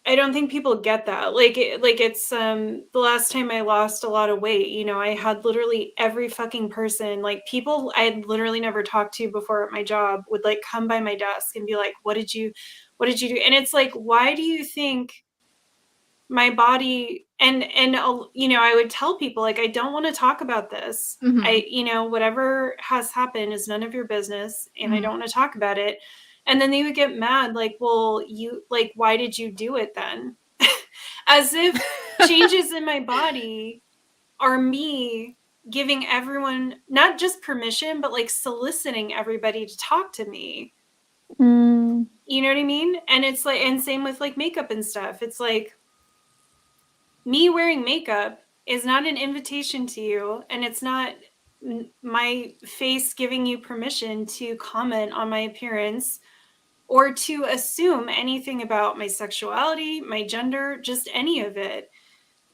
I don't think people get that. Like it's the last time I lost a lot of weight, you know, I had literally every fucking person, like people I had literally never talked to before at my job, would like come by my desk and be like, what did you do? And it's like, why do you think my body, and you know, I would tell people like, I don't want to talk about this. I, you know, whatever has happened is none of your business, and I don't want to talk about it. And then they would get mad, like, well, you, like, why did you do it then? As if changes in my body are me giving everyone not just permission, but like soliciting everybody to talk to me. You know what I mean? And it's like, and same with like makeup and stuff. It's like, me wearing makeup is not an invitation to you, and it's not my face giving you permission to comment on my appearance or to assume anything about my sexuality, my gender, just any of it.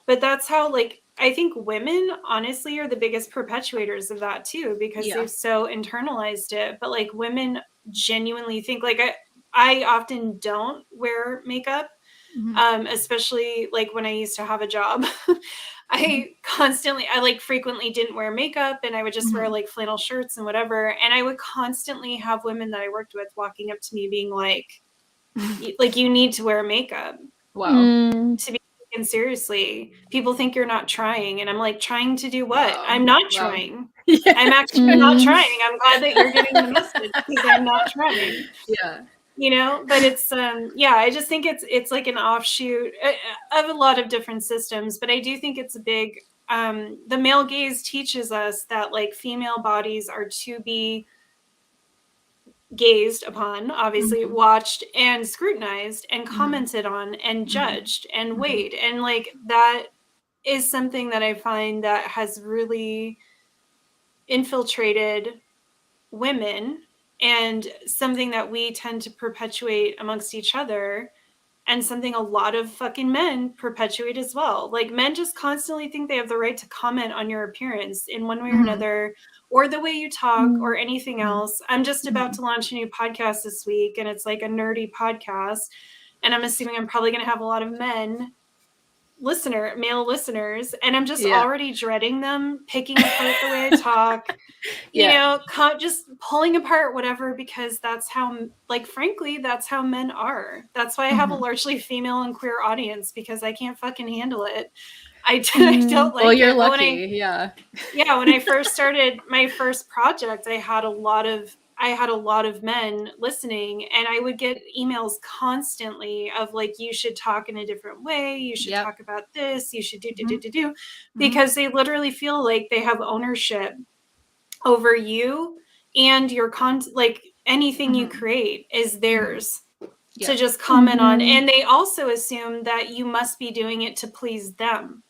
But that's how like I think women honestly are the biggest perpetuators of that too, because they've so internalized it. But like women genuinely think, like I often don't wear makeup, especially like when I used to have a job. I like frequently didn't wear makeup, and I would just wear like flannel shirts and whatever. And I would constantly have women that I worked with walking up to me being like you need to wear makeup. Wow. To be taken seriously. People think you're not trying. And I'm like, trying to do what? I'm not trying. Yeah. I'm actually not trying. I'm glad that you're getting the message because I'm not trying. Yeah. You know, but it's I just think it's like an offshoot of a lot of different systems. But I do think it's a big the male gaze teaches us that like female bodies are to be gazed upon, obviously watched and scrutinized and commented on and judged and weighed. And like that is something that I find that has really infiltrated women, and something that we tend to perpetuate amongst each other, and something a lot of fucking men perpetuate as well. Like men just constantly think they have the right to comment on your appearance in one way or another, or the way you talk or anything else. I'm just about to launch a new podcast this week, and it's like a nerdy podcast. And I'm assuming I'm probably going to have a lot of male listeners, and I'm just already dreading them picking apart the way I talk, you know, just pulling apart whatever, because that's how, like, frankly, that's how men are. That's why I have a largely female and queer audience, because I can't fucking handle it. I don't like well, you're it. lucky. When I first started my first project, I had a lot of men listening, and I would get emails constantly of like, you should talk in a different way. You should talk about this. You should do, because they literally feel like they have ownership over you and your content. Like anything you create is theirs to just comment on. And they also assume that you must be doing it to please them.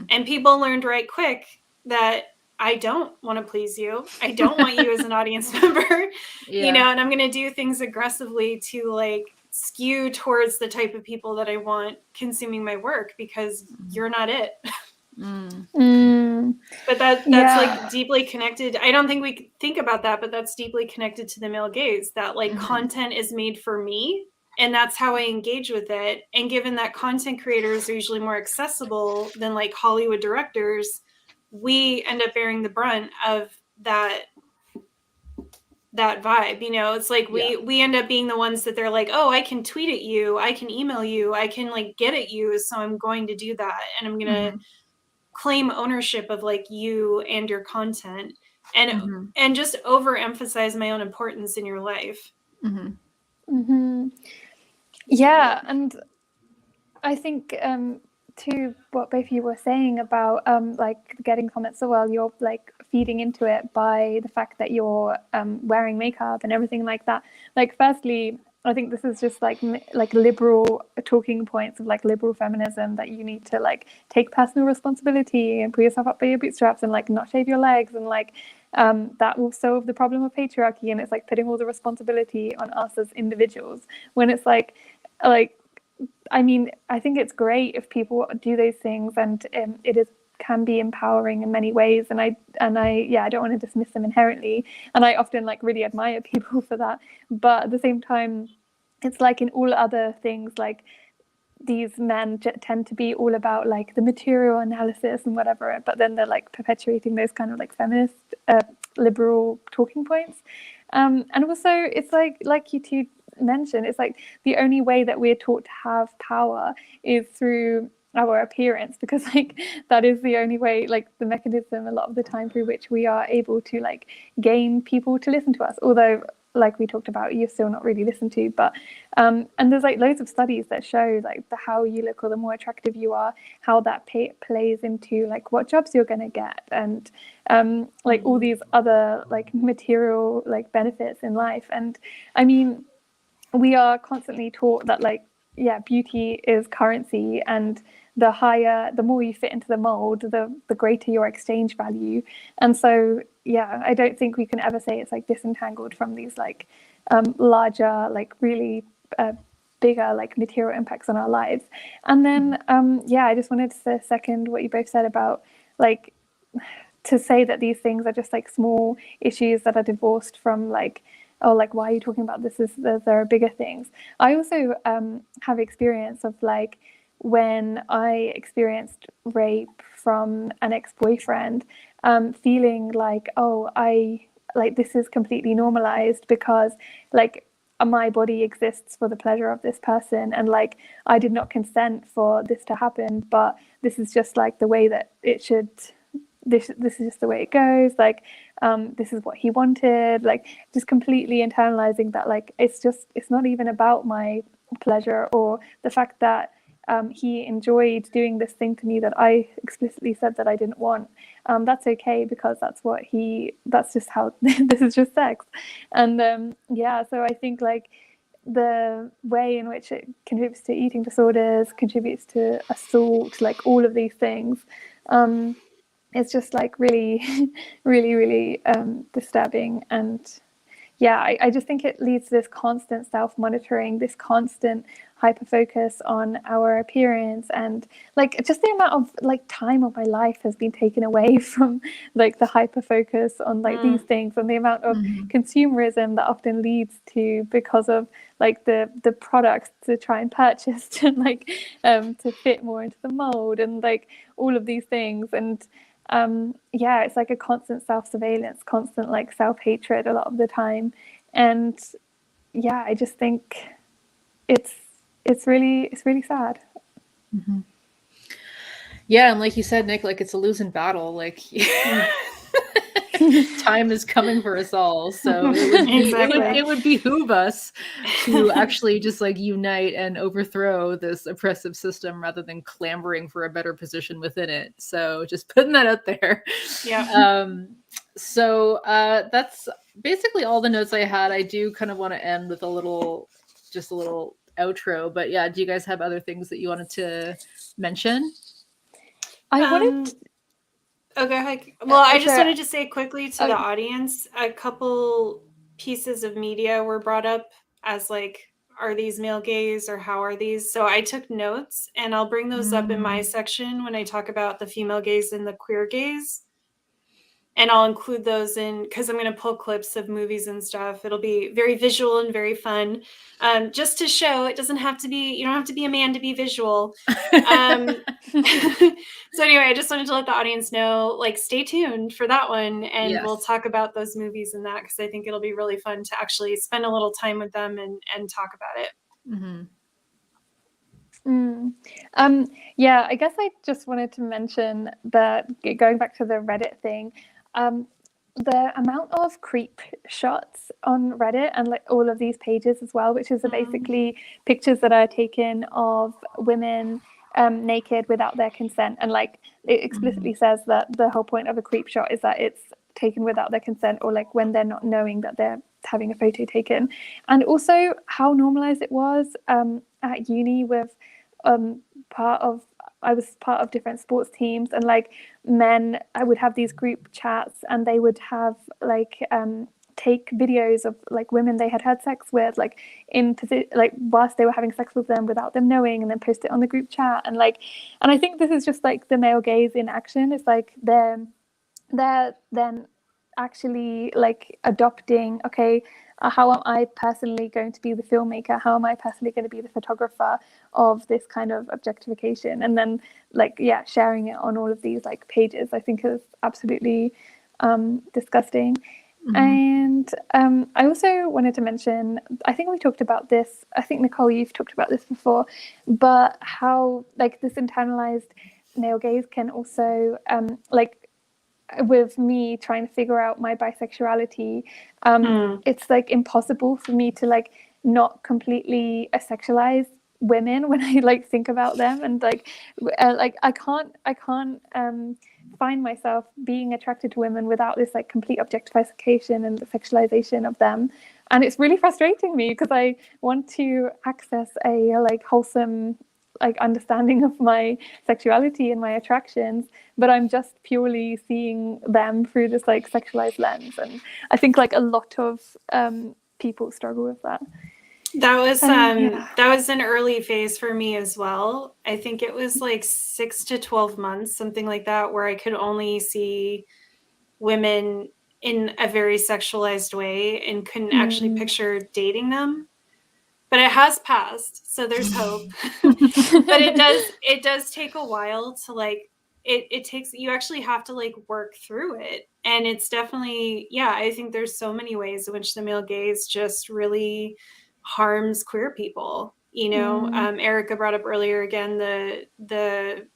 And people learned right quick that I don't want to please you. I don't want you as an audience member, you know, and I'm going to do things aggressively to like skew towards the type of people that I want consuming my work, because you're not it. But that's like deeply connected. I don't think we think about that, but that's deeply connected to the male gaze, that like content is made for me, and that's how I engage with it. And given that content creators are usually more accessible than like Hollywood directors, we end up bearing the brunt of that vibe. You know, it's like we end up being the ones that they're like, oh, I can tweet at you, I can email you, I can like get at you, so I'm going to do that, and I'm gonna claim ownership of like you and your content, and just overemphasize my own importance in your life. Yeah, and I think to what both of you were saying about like getting comments, so well, you're like feeding into it by the fact that you're wearing makeup and everything like that. Like, firstly, I think this is just like liberal talking points of like liberal feminism, that you need to like take personal responsibility and pull yourself up by your bootstraps and like not shave your legs, and like that will solve the problem of patriarchy. And it's like putting all the responsibility on us as individuals, when it's like I mean, I think it's great if people do those things, and it can be empowering in many ways. And I don't want to dismiss them inherently. And I often like really admire people for that. But at the same time, it's like in all other things, like these men tend to be all about like the material analysis and whatever, but then they're like perpetuating those kind of like feminist, liberal talking points. And also it's like you two mentioned, it's like the only way that we're taught to have power is through our appearance, because like that is the only way, like the mechanism a lot of the time through which we are able to like gain people to listen to us. Although, like we talked about, you're still not really listened to, but and there's like loads of studies that show like the how you look or the more attractive you are, how that plays into like what jobs you're going to get, and like all these other like material like benefits in life. And I mean, we are constantly taught that like, yeah, beauty is currency, and the more you fit into the mold, the greater your exchange value. And so yeah, I don't think we can ever say it's like disentangled from these like larger like really bigger like material impacts on our lives. And then I just wanted to second what you both said about like to say that these things are just like small issues that are divorced from like, oh, like why are you talking about this? There are bigger things. I also have experience of like when I experienced rape from an ex-boyfriend, feeling like, oh, this is completely normalized because like my body exists for the pleasure of this person, and like I did not consent for this to happen, but this is just like the way that it should. This is just the way it goes. Like, this is what he wanted. Like, just completely internalizing that. Like, it's not even about my pleasure or the fact that he enjoyed doing this thing to me that I explicitly said that I didn't want. That's okay because that's just how this is just sex. And so I think like the way in which it contributes to eating disorders, contributes to assault, like all of these things, it's just like really, really, really disturbing. And I just think it leads to this constant self-monitoring, this constant hyper-focus on our appearance, and like just the amount of like time of my life has been taken away from like the hyper-focus on like these things, and the amount of consumerism that often leads to because of like the products to try and purchase to like to fit more into the mold and like all of these things. And it's like a constant self-surveillance, constant like self-hatred a lot of the time. And I just think it's really sad. Mm-hmm. Yeah, and like you said, Nick, like it's a losing battle. Like time is coming for us all, so it would behoove us to actually just like unite and overthrow this oppressive system rather than clamoring for a better position within it. So just putting that out there. So that's basically all the notes I had. I do kind of want to end with a little outro, but yeah, do you guys have other things that you wanted to mention? I wanted Okay. Well, I just wanted to say quickly to the audience, a couple pieces of media were brought up as like, are these male gaze or how are these? So I took notes and I'll bring those up in my section when I talk about the female gaze and the queer gaze. And I'll include those in because I'm going to pull clips of movies and stuff. It'll be very visual and very fun. Just to show you don't have to be a man to be visual. So anyway, I just wanted to let the audience know, like, stay tuned for that one. And we'll talk about those movies and that, because I think it'll be really fun to actually spend a little time with them and talk about it. I guess I just wanted to mention that, going back to the Reddit thing, the amount of creep shots on Reddit and like all of these pages as well, which is basically pictures that are taken of women naked without their consent, and like it explicitly says that the whole point of a creep shot is that it's taken without their consent, or like when they're not knowing that they're having a photo taken. And also how normalized it was at uni with I was part of different sports teams, and like I would have these group chats, and they would have like take videos of like women they had sex with, like whilst they were having sex with them without them knowing, and then post it on the group chat. And I think this is just like the male gaze in action. It's like they're then actually like adopting, okay, how am I personally going to be the filmmaker? How am I personally going to be the photographer of this kind of objectification? And then sharing it on all of these like pages, I think is absolutely disgusting. And I also wanted to mention, I think we talked about this, I think Nicole, you've talked about this before, but how like this internalized male gaze can also with me trying to figure out my bisexuality, it's like impossible for me to like not completely sexualize women when I like think about them, and I can't find myself being attracted to women without this like complete objectification and the sexualization of them. And it's really frustrating me because I want to access a like wholesome like understanding of my sexuality and my attractions, but I'm just purely seeing them through this like sexualized lens. And I think like a lot of people struggle with that. That was Yeah. that was an early phase for me as well. I think it was like 6 to 12 months, something like that, where I could only see women in a very sexualized way and couldn't actually picture dating them. But it has passed, so there's hope. But it does take a while to like it takes, you actually have to like work through it. And it's definitely, yeah, I think there's so many ways in which the male gaze just really harms queer people. You know, Erica brought up earlier again the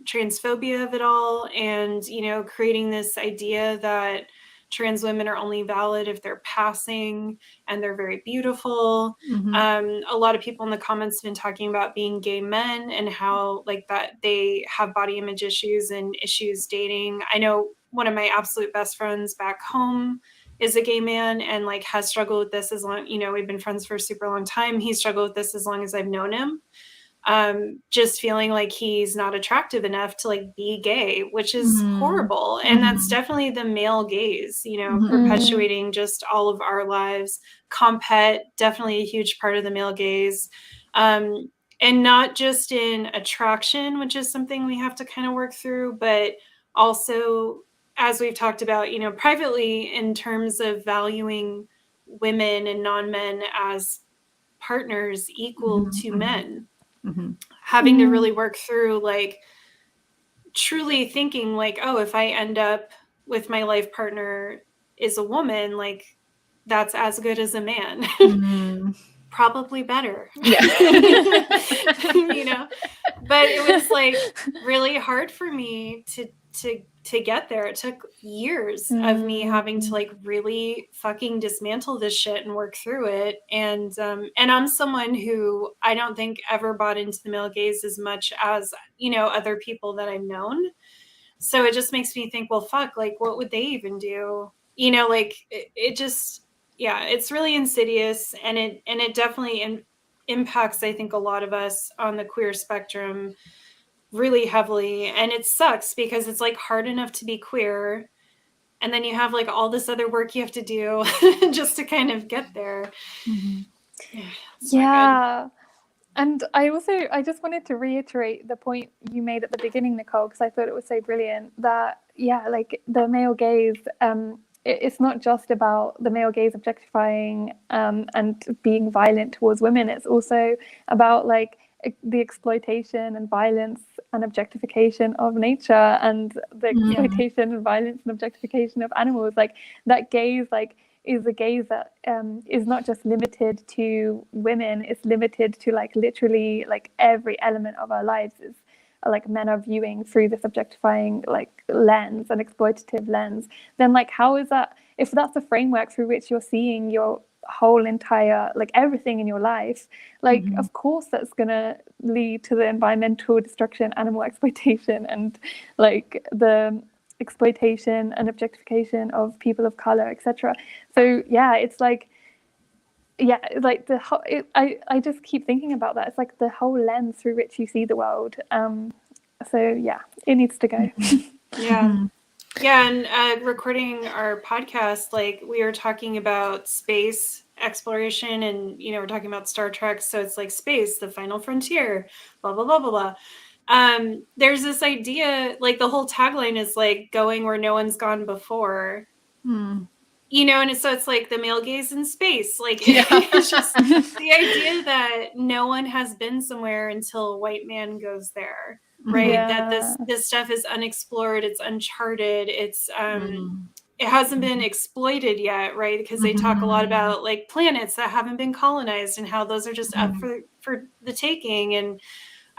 transphobia of it all, and you know, creating this idea that trans women are only valid if they're passing and they're very beautiful. A lot of people in the comments have been talking about being gay men and how like that they have body image issues and issues dating. I know one of my absolute best friends back home is a gay man and like has struggled with this as long, you know, we've been friends for a super long time. He's struggled with this as long as I've known him. Just feeling like he's not attractive enough to like be gay, which is horrible. And that's definitely the male gaze, you know, perpetuating just all of our lives. Compet, definitely a huge part of the male gaze. And not just in attraction, which is something we have to kind of work through, but also, as we've talked about, you know, privately in terms of valuing women and non-men as partners equal to men. Having to really work through like truly thinking like, oh, if I end up with my life partner is a woman, like that's as good as a man. Probably better. Yeah. You know, but it was like really hard for me to get there. It took years of me having to like really fucking dismantle this shit and work through it. And I'm someone who I don't think ever bought into the male gaze as much as, you know, other people that I've known. So it just makes me think, well, fuck, like what would they even do? You know, like it just, yeah, it's really insidious, and it definitely impacts, I think, a lot of us on the queer spectrum really heavily. And it sucks because it's like hard enough to be queer, and then you have like all this other work you have to do just to kind of get there. Yeah. And I just wanted to reiterate the point you made at the beginning, Nicole, because I thought it was so brilliant that, yeah, like the male gaze, it's not just about the male gaze objectifying and being violent towards women. It's also about like the exploitation and violence and objectification of nature, and the exploitation and violence and objectification of animals. Like that gaze, like, is a gaze that is not just limited to women, it's limited to like literally like every element of our lives. Is like men are viewing through this objectifying like lens, an exploitative lens. Then like how is that, if that's the framework through which you're seeing your whole entire like everything in your life, like of course that's gonna lead to the environmental destruction, animal exploitation, and like the exploitation and objectification of people of color, etc. So yeah, it's like, yeah, like the whole, I just keep thinking about that. It's like the whole lens through which you see the world. So yeah, it needs to go. Yeah, and recording our podcast, like we were talking about space exploration, and you know, we're talking about Star Trek, so it's like space, the final frontier, blah blah blah blah blah. There's this idea, like the whole tagline is like going where no one's gone before. You know, and so it's like the male gaze in space. Like it's just the idea that no one has been somewhere until a white man goes there. Right. Yeah. That this stuff is unexplored, it's uncharted, it's it hasn't been exploited yet, right? Because they talk a lot about like planets that haven't been colonized and how those are just up for the taking. And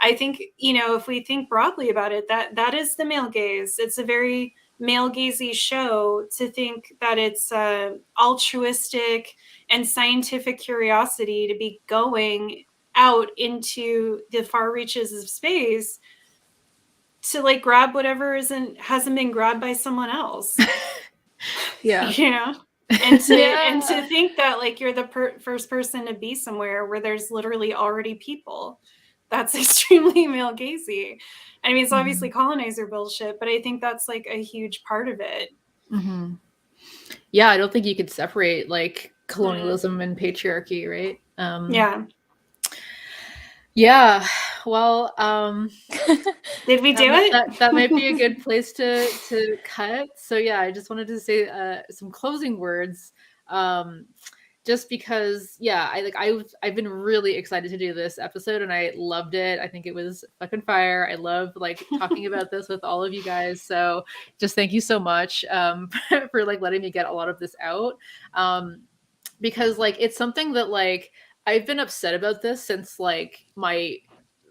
I think, you know, if we think broadly about it, that is the male gaze. It's a very male gazy show to think that it's altruistic and scientific curiosity to be going out into the far reaches of space to like grab whatever hasn't been grabbed by someone else. Yeah. You know, and to think that like you're the first person to be somewhere where there's literally already people, that's extremely male gazy. I mean, it's obviously colonizer bullshit, but I think that's like a huge part of it. Yeah, I don't think you could separate like colonialism and patriarchy, right? Yeah. Well, did we do it? That might be a good place to cut. So yeah, I just wanted to say some closing words. Just because, yeah, I've been really excited to do this episode and I loved it. I think it was fucking fire. I love like talking about this with all of you guys. So just thank you so much for like letting me get a lot of this out. Because like it's something that like I've been upset about this since like my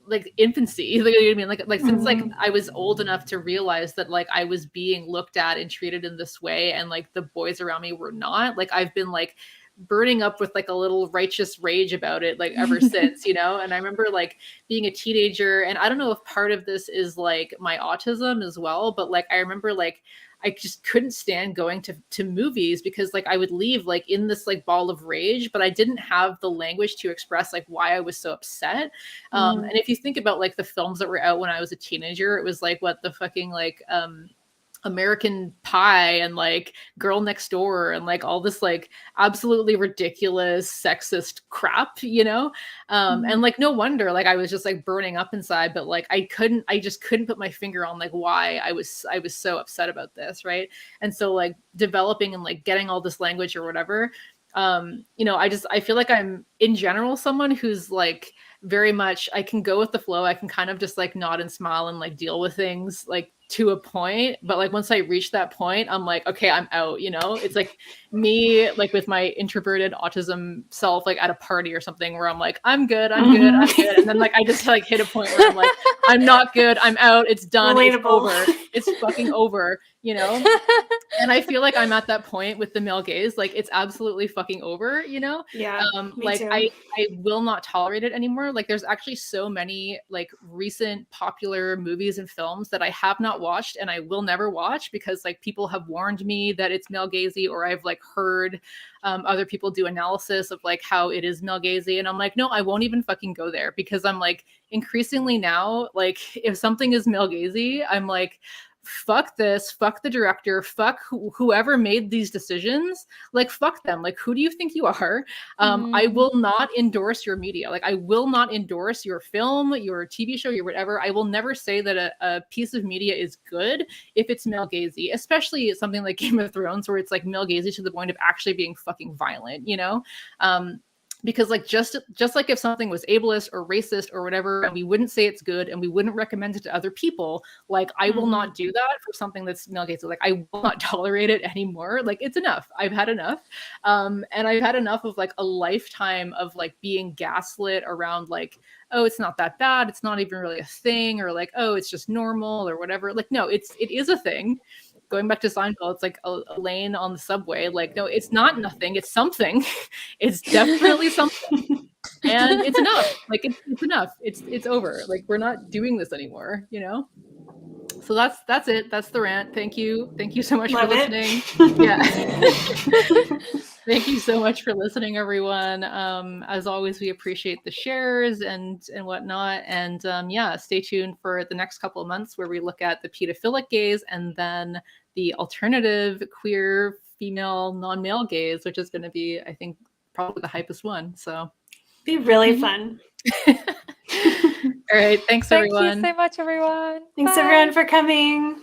like infancy, like, you know what I mean? Like since like I was old enough to realize that like I was being looked at and treated in this way and like the boys around me were not. Like I've been like burning up with like a little righteous rage about it like ever since, you know? And I remember like being a teenager, and I don't know if part of this is like my autism as well, but like I remember like I just couldn't stand going to movies because like I would leave like in this like ball of rage, but I didn't have the language to express like why I was so upset. And if you think about like the films that were out when I was a teenager, it was like what the fucking like American Pie and like Girl Next Door and like all this like absolutely ridiculous sexist crap, you know? And like no wonder like I was just like burning up inside, but like I just couldn't put my finger on like why I was so upset about this, right? And so like developing and like getting all this language or whatever, you know, I feel like I'm in general someone who's like very much, I can go with the flow. I can kind of just like nod and smile and like deal with things like to a point, but like once I reach that point, I'm like, okay, I'm out, you know? It's like me like with my introverted autism self like at a party or something where I'm like, I'm good, I'm good. And then like I just like hit a point where I'm like, I'm not good, I'm out, it's done, Relatable. It's over, it's fucking over, you know? And I feel like I'm at that point with the male gaze, like it's absolutely fucking over, you know? Yeah, like too. I will not tolerate it anymore. Like there's actually so many like recent popular movies and films that I have not watched and I will never watch because like people have warned me that it's male gazy, or I've like heard other people do analysis of like how it is male gazy, and I'm like, no, I won't even fucking go there, because I'm like increasingly now, like if something is male gazy, I'm like, fuck this, fuck the director, fuck whoever made these decisions, like fuck them, like who do you think you are? I will not endorse your media, like I will not endorse your film, your TV show, your whatever. I will never say that a piece of media is good if it's male gazy, especially something like Game of Thrones where it's like male gazy to the point of actually being fucking violent, you know? Because like just like if something was ableist or racist or whatever, and we wouldn't say it's good and we wouldn't recommend it to other people, like I will not do that for something that's male gazy. Like I will not tolerate it anymore. Like it's enough. I've had enough. And I've had enough of like a lifetime of like being gaslit around like, oh, it's not that bad, it's not even really a thing, or like, oh, it's just normal or whatever. Like no, it is a thing. Going back to Seinfeld, it's like a lane on the subway. Like, no, it's not nothing. It's something. It's definitely something. And it's enough. Like, it's enough. It's over. Like, we're not doing this anymore, you know? So that's it. That's the rant. Thank you. Thank you so much for listening. Yeah. Thank you so much for listening, everyone. As always, we appreciate the shares and whatnot. And yeah, stay tuned for the next couple of months where we look at the pedophilic gaze and then the alternative queer female non-male gaze, which is going to be, I think, probably the hypest one. So be really fun. All right. Thanks, everyone. Thank you so much, everyone. Thanks, Bye. everyone, for coming.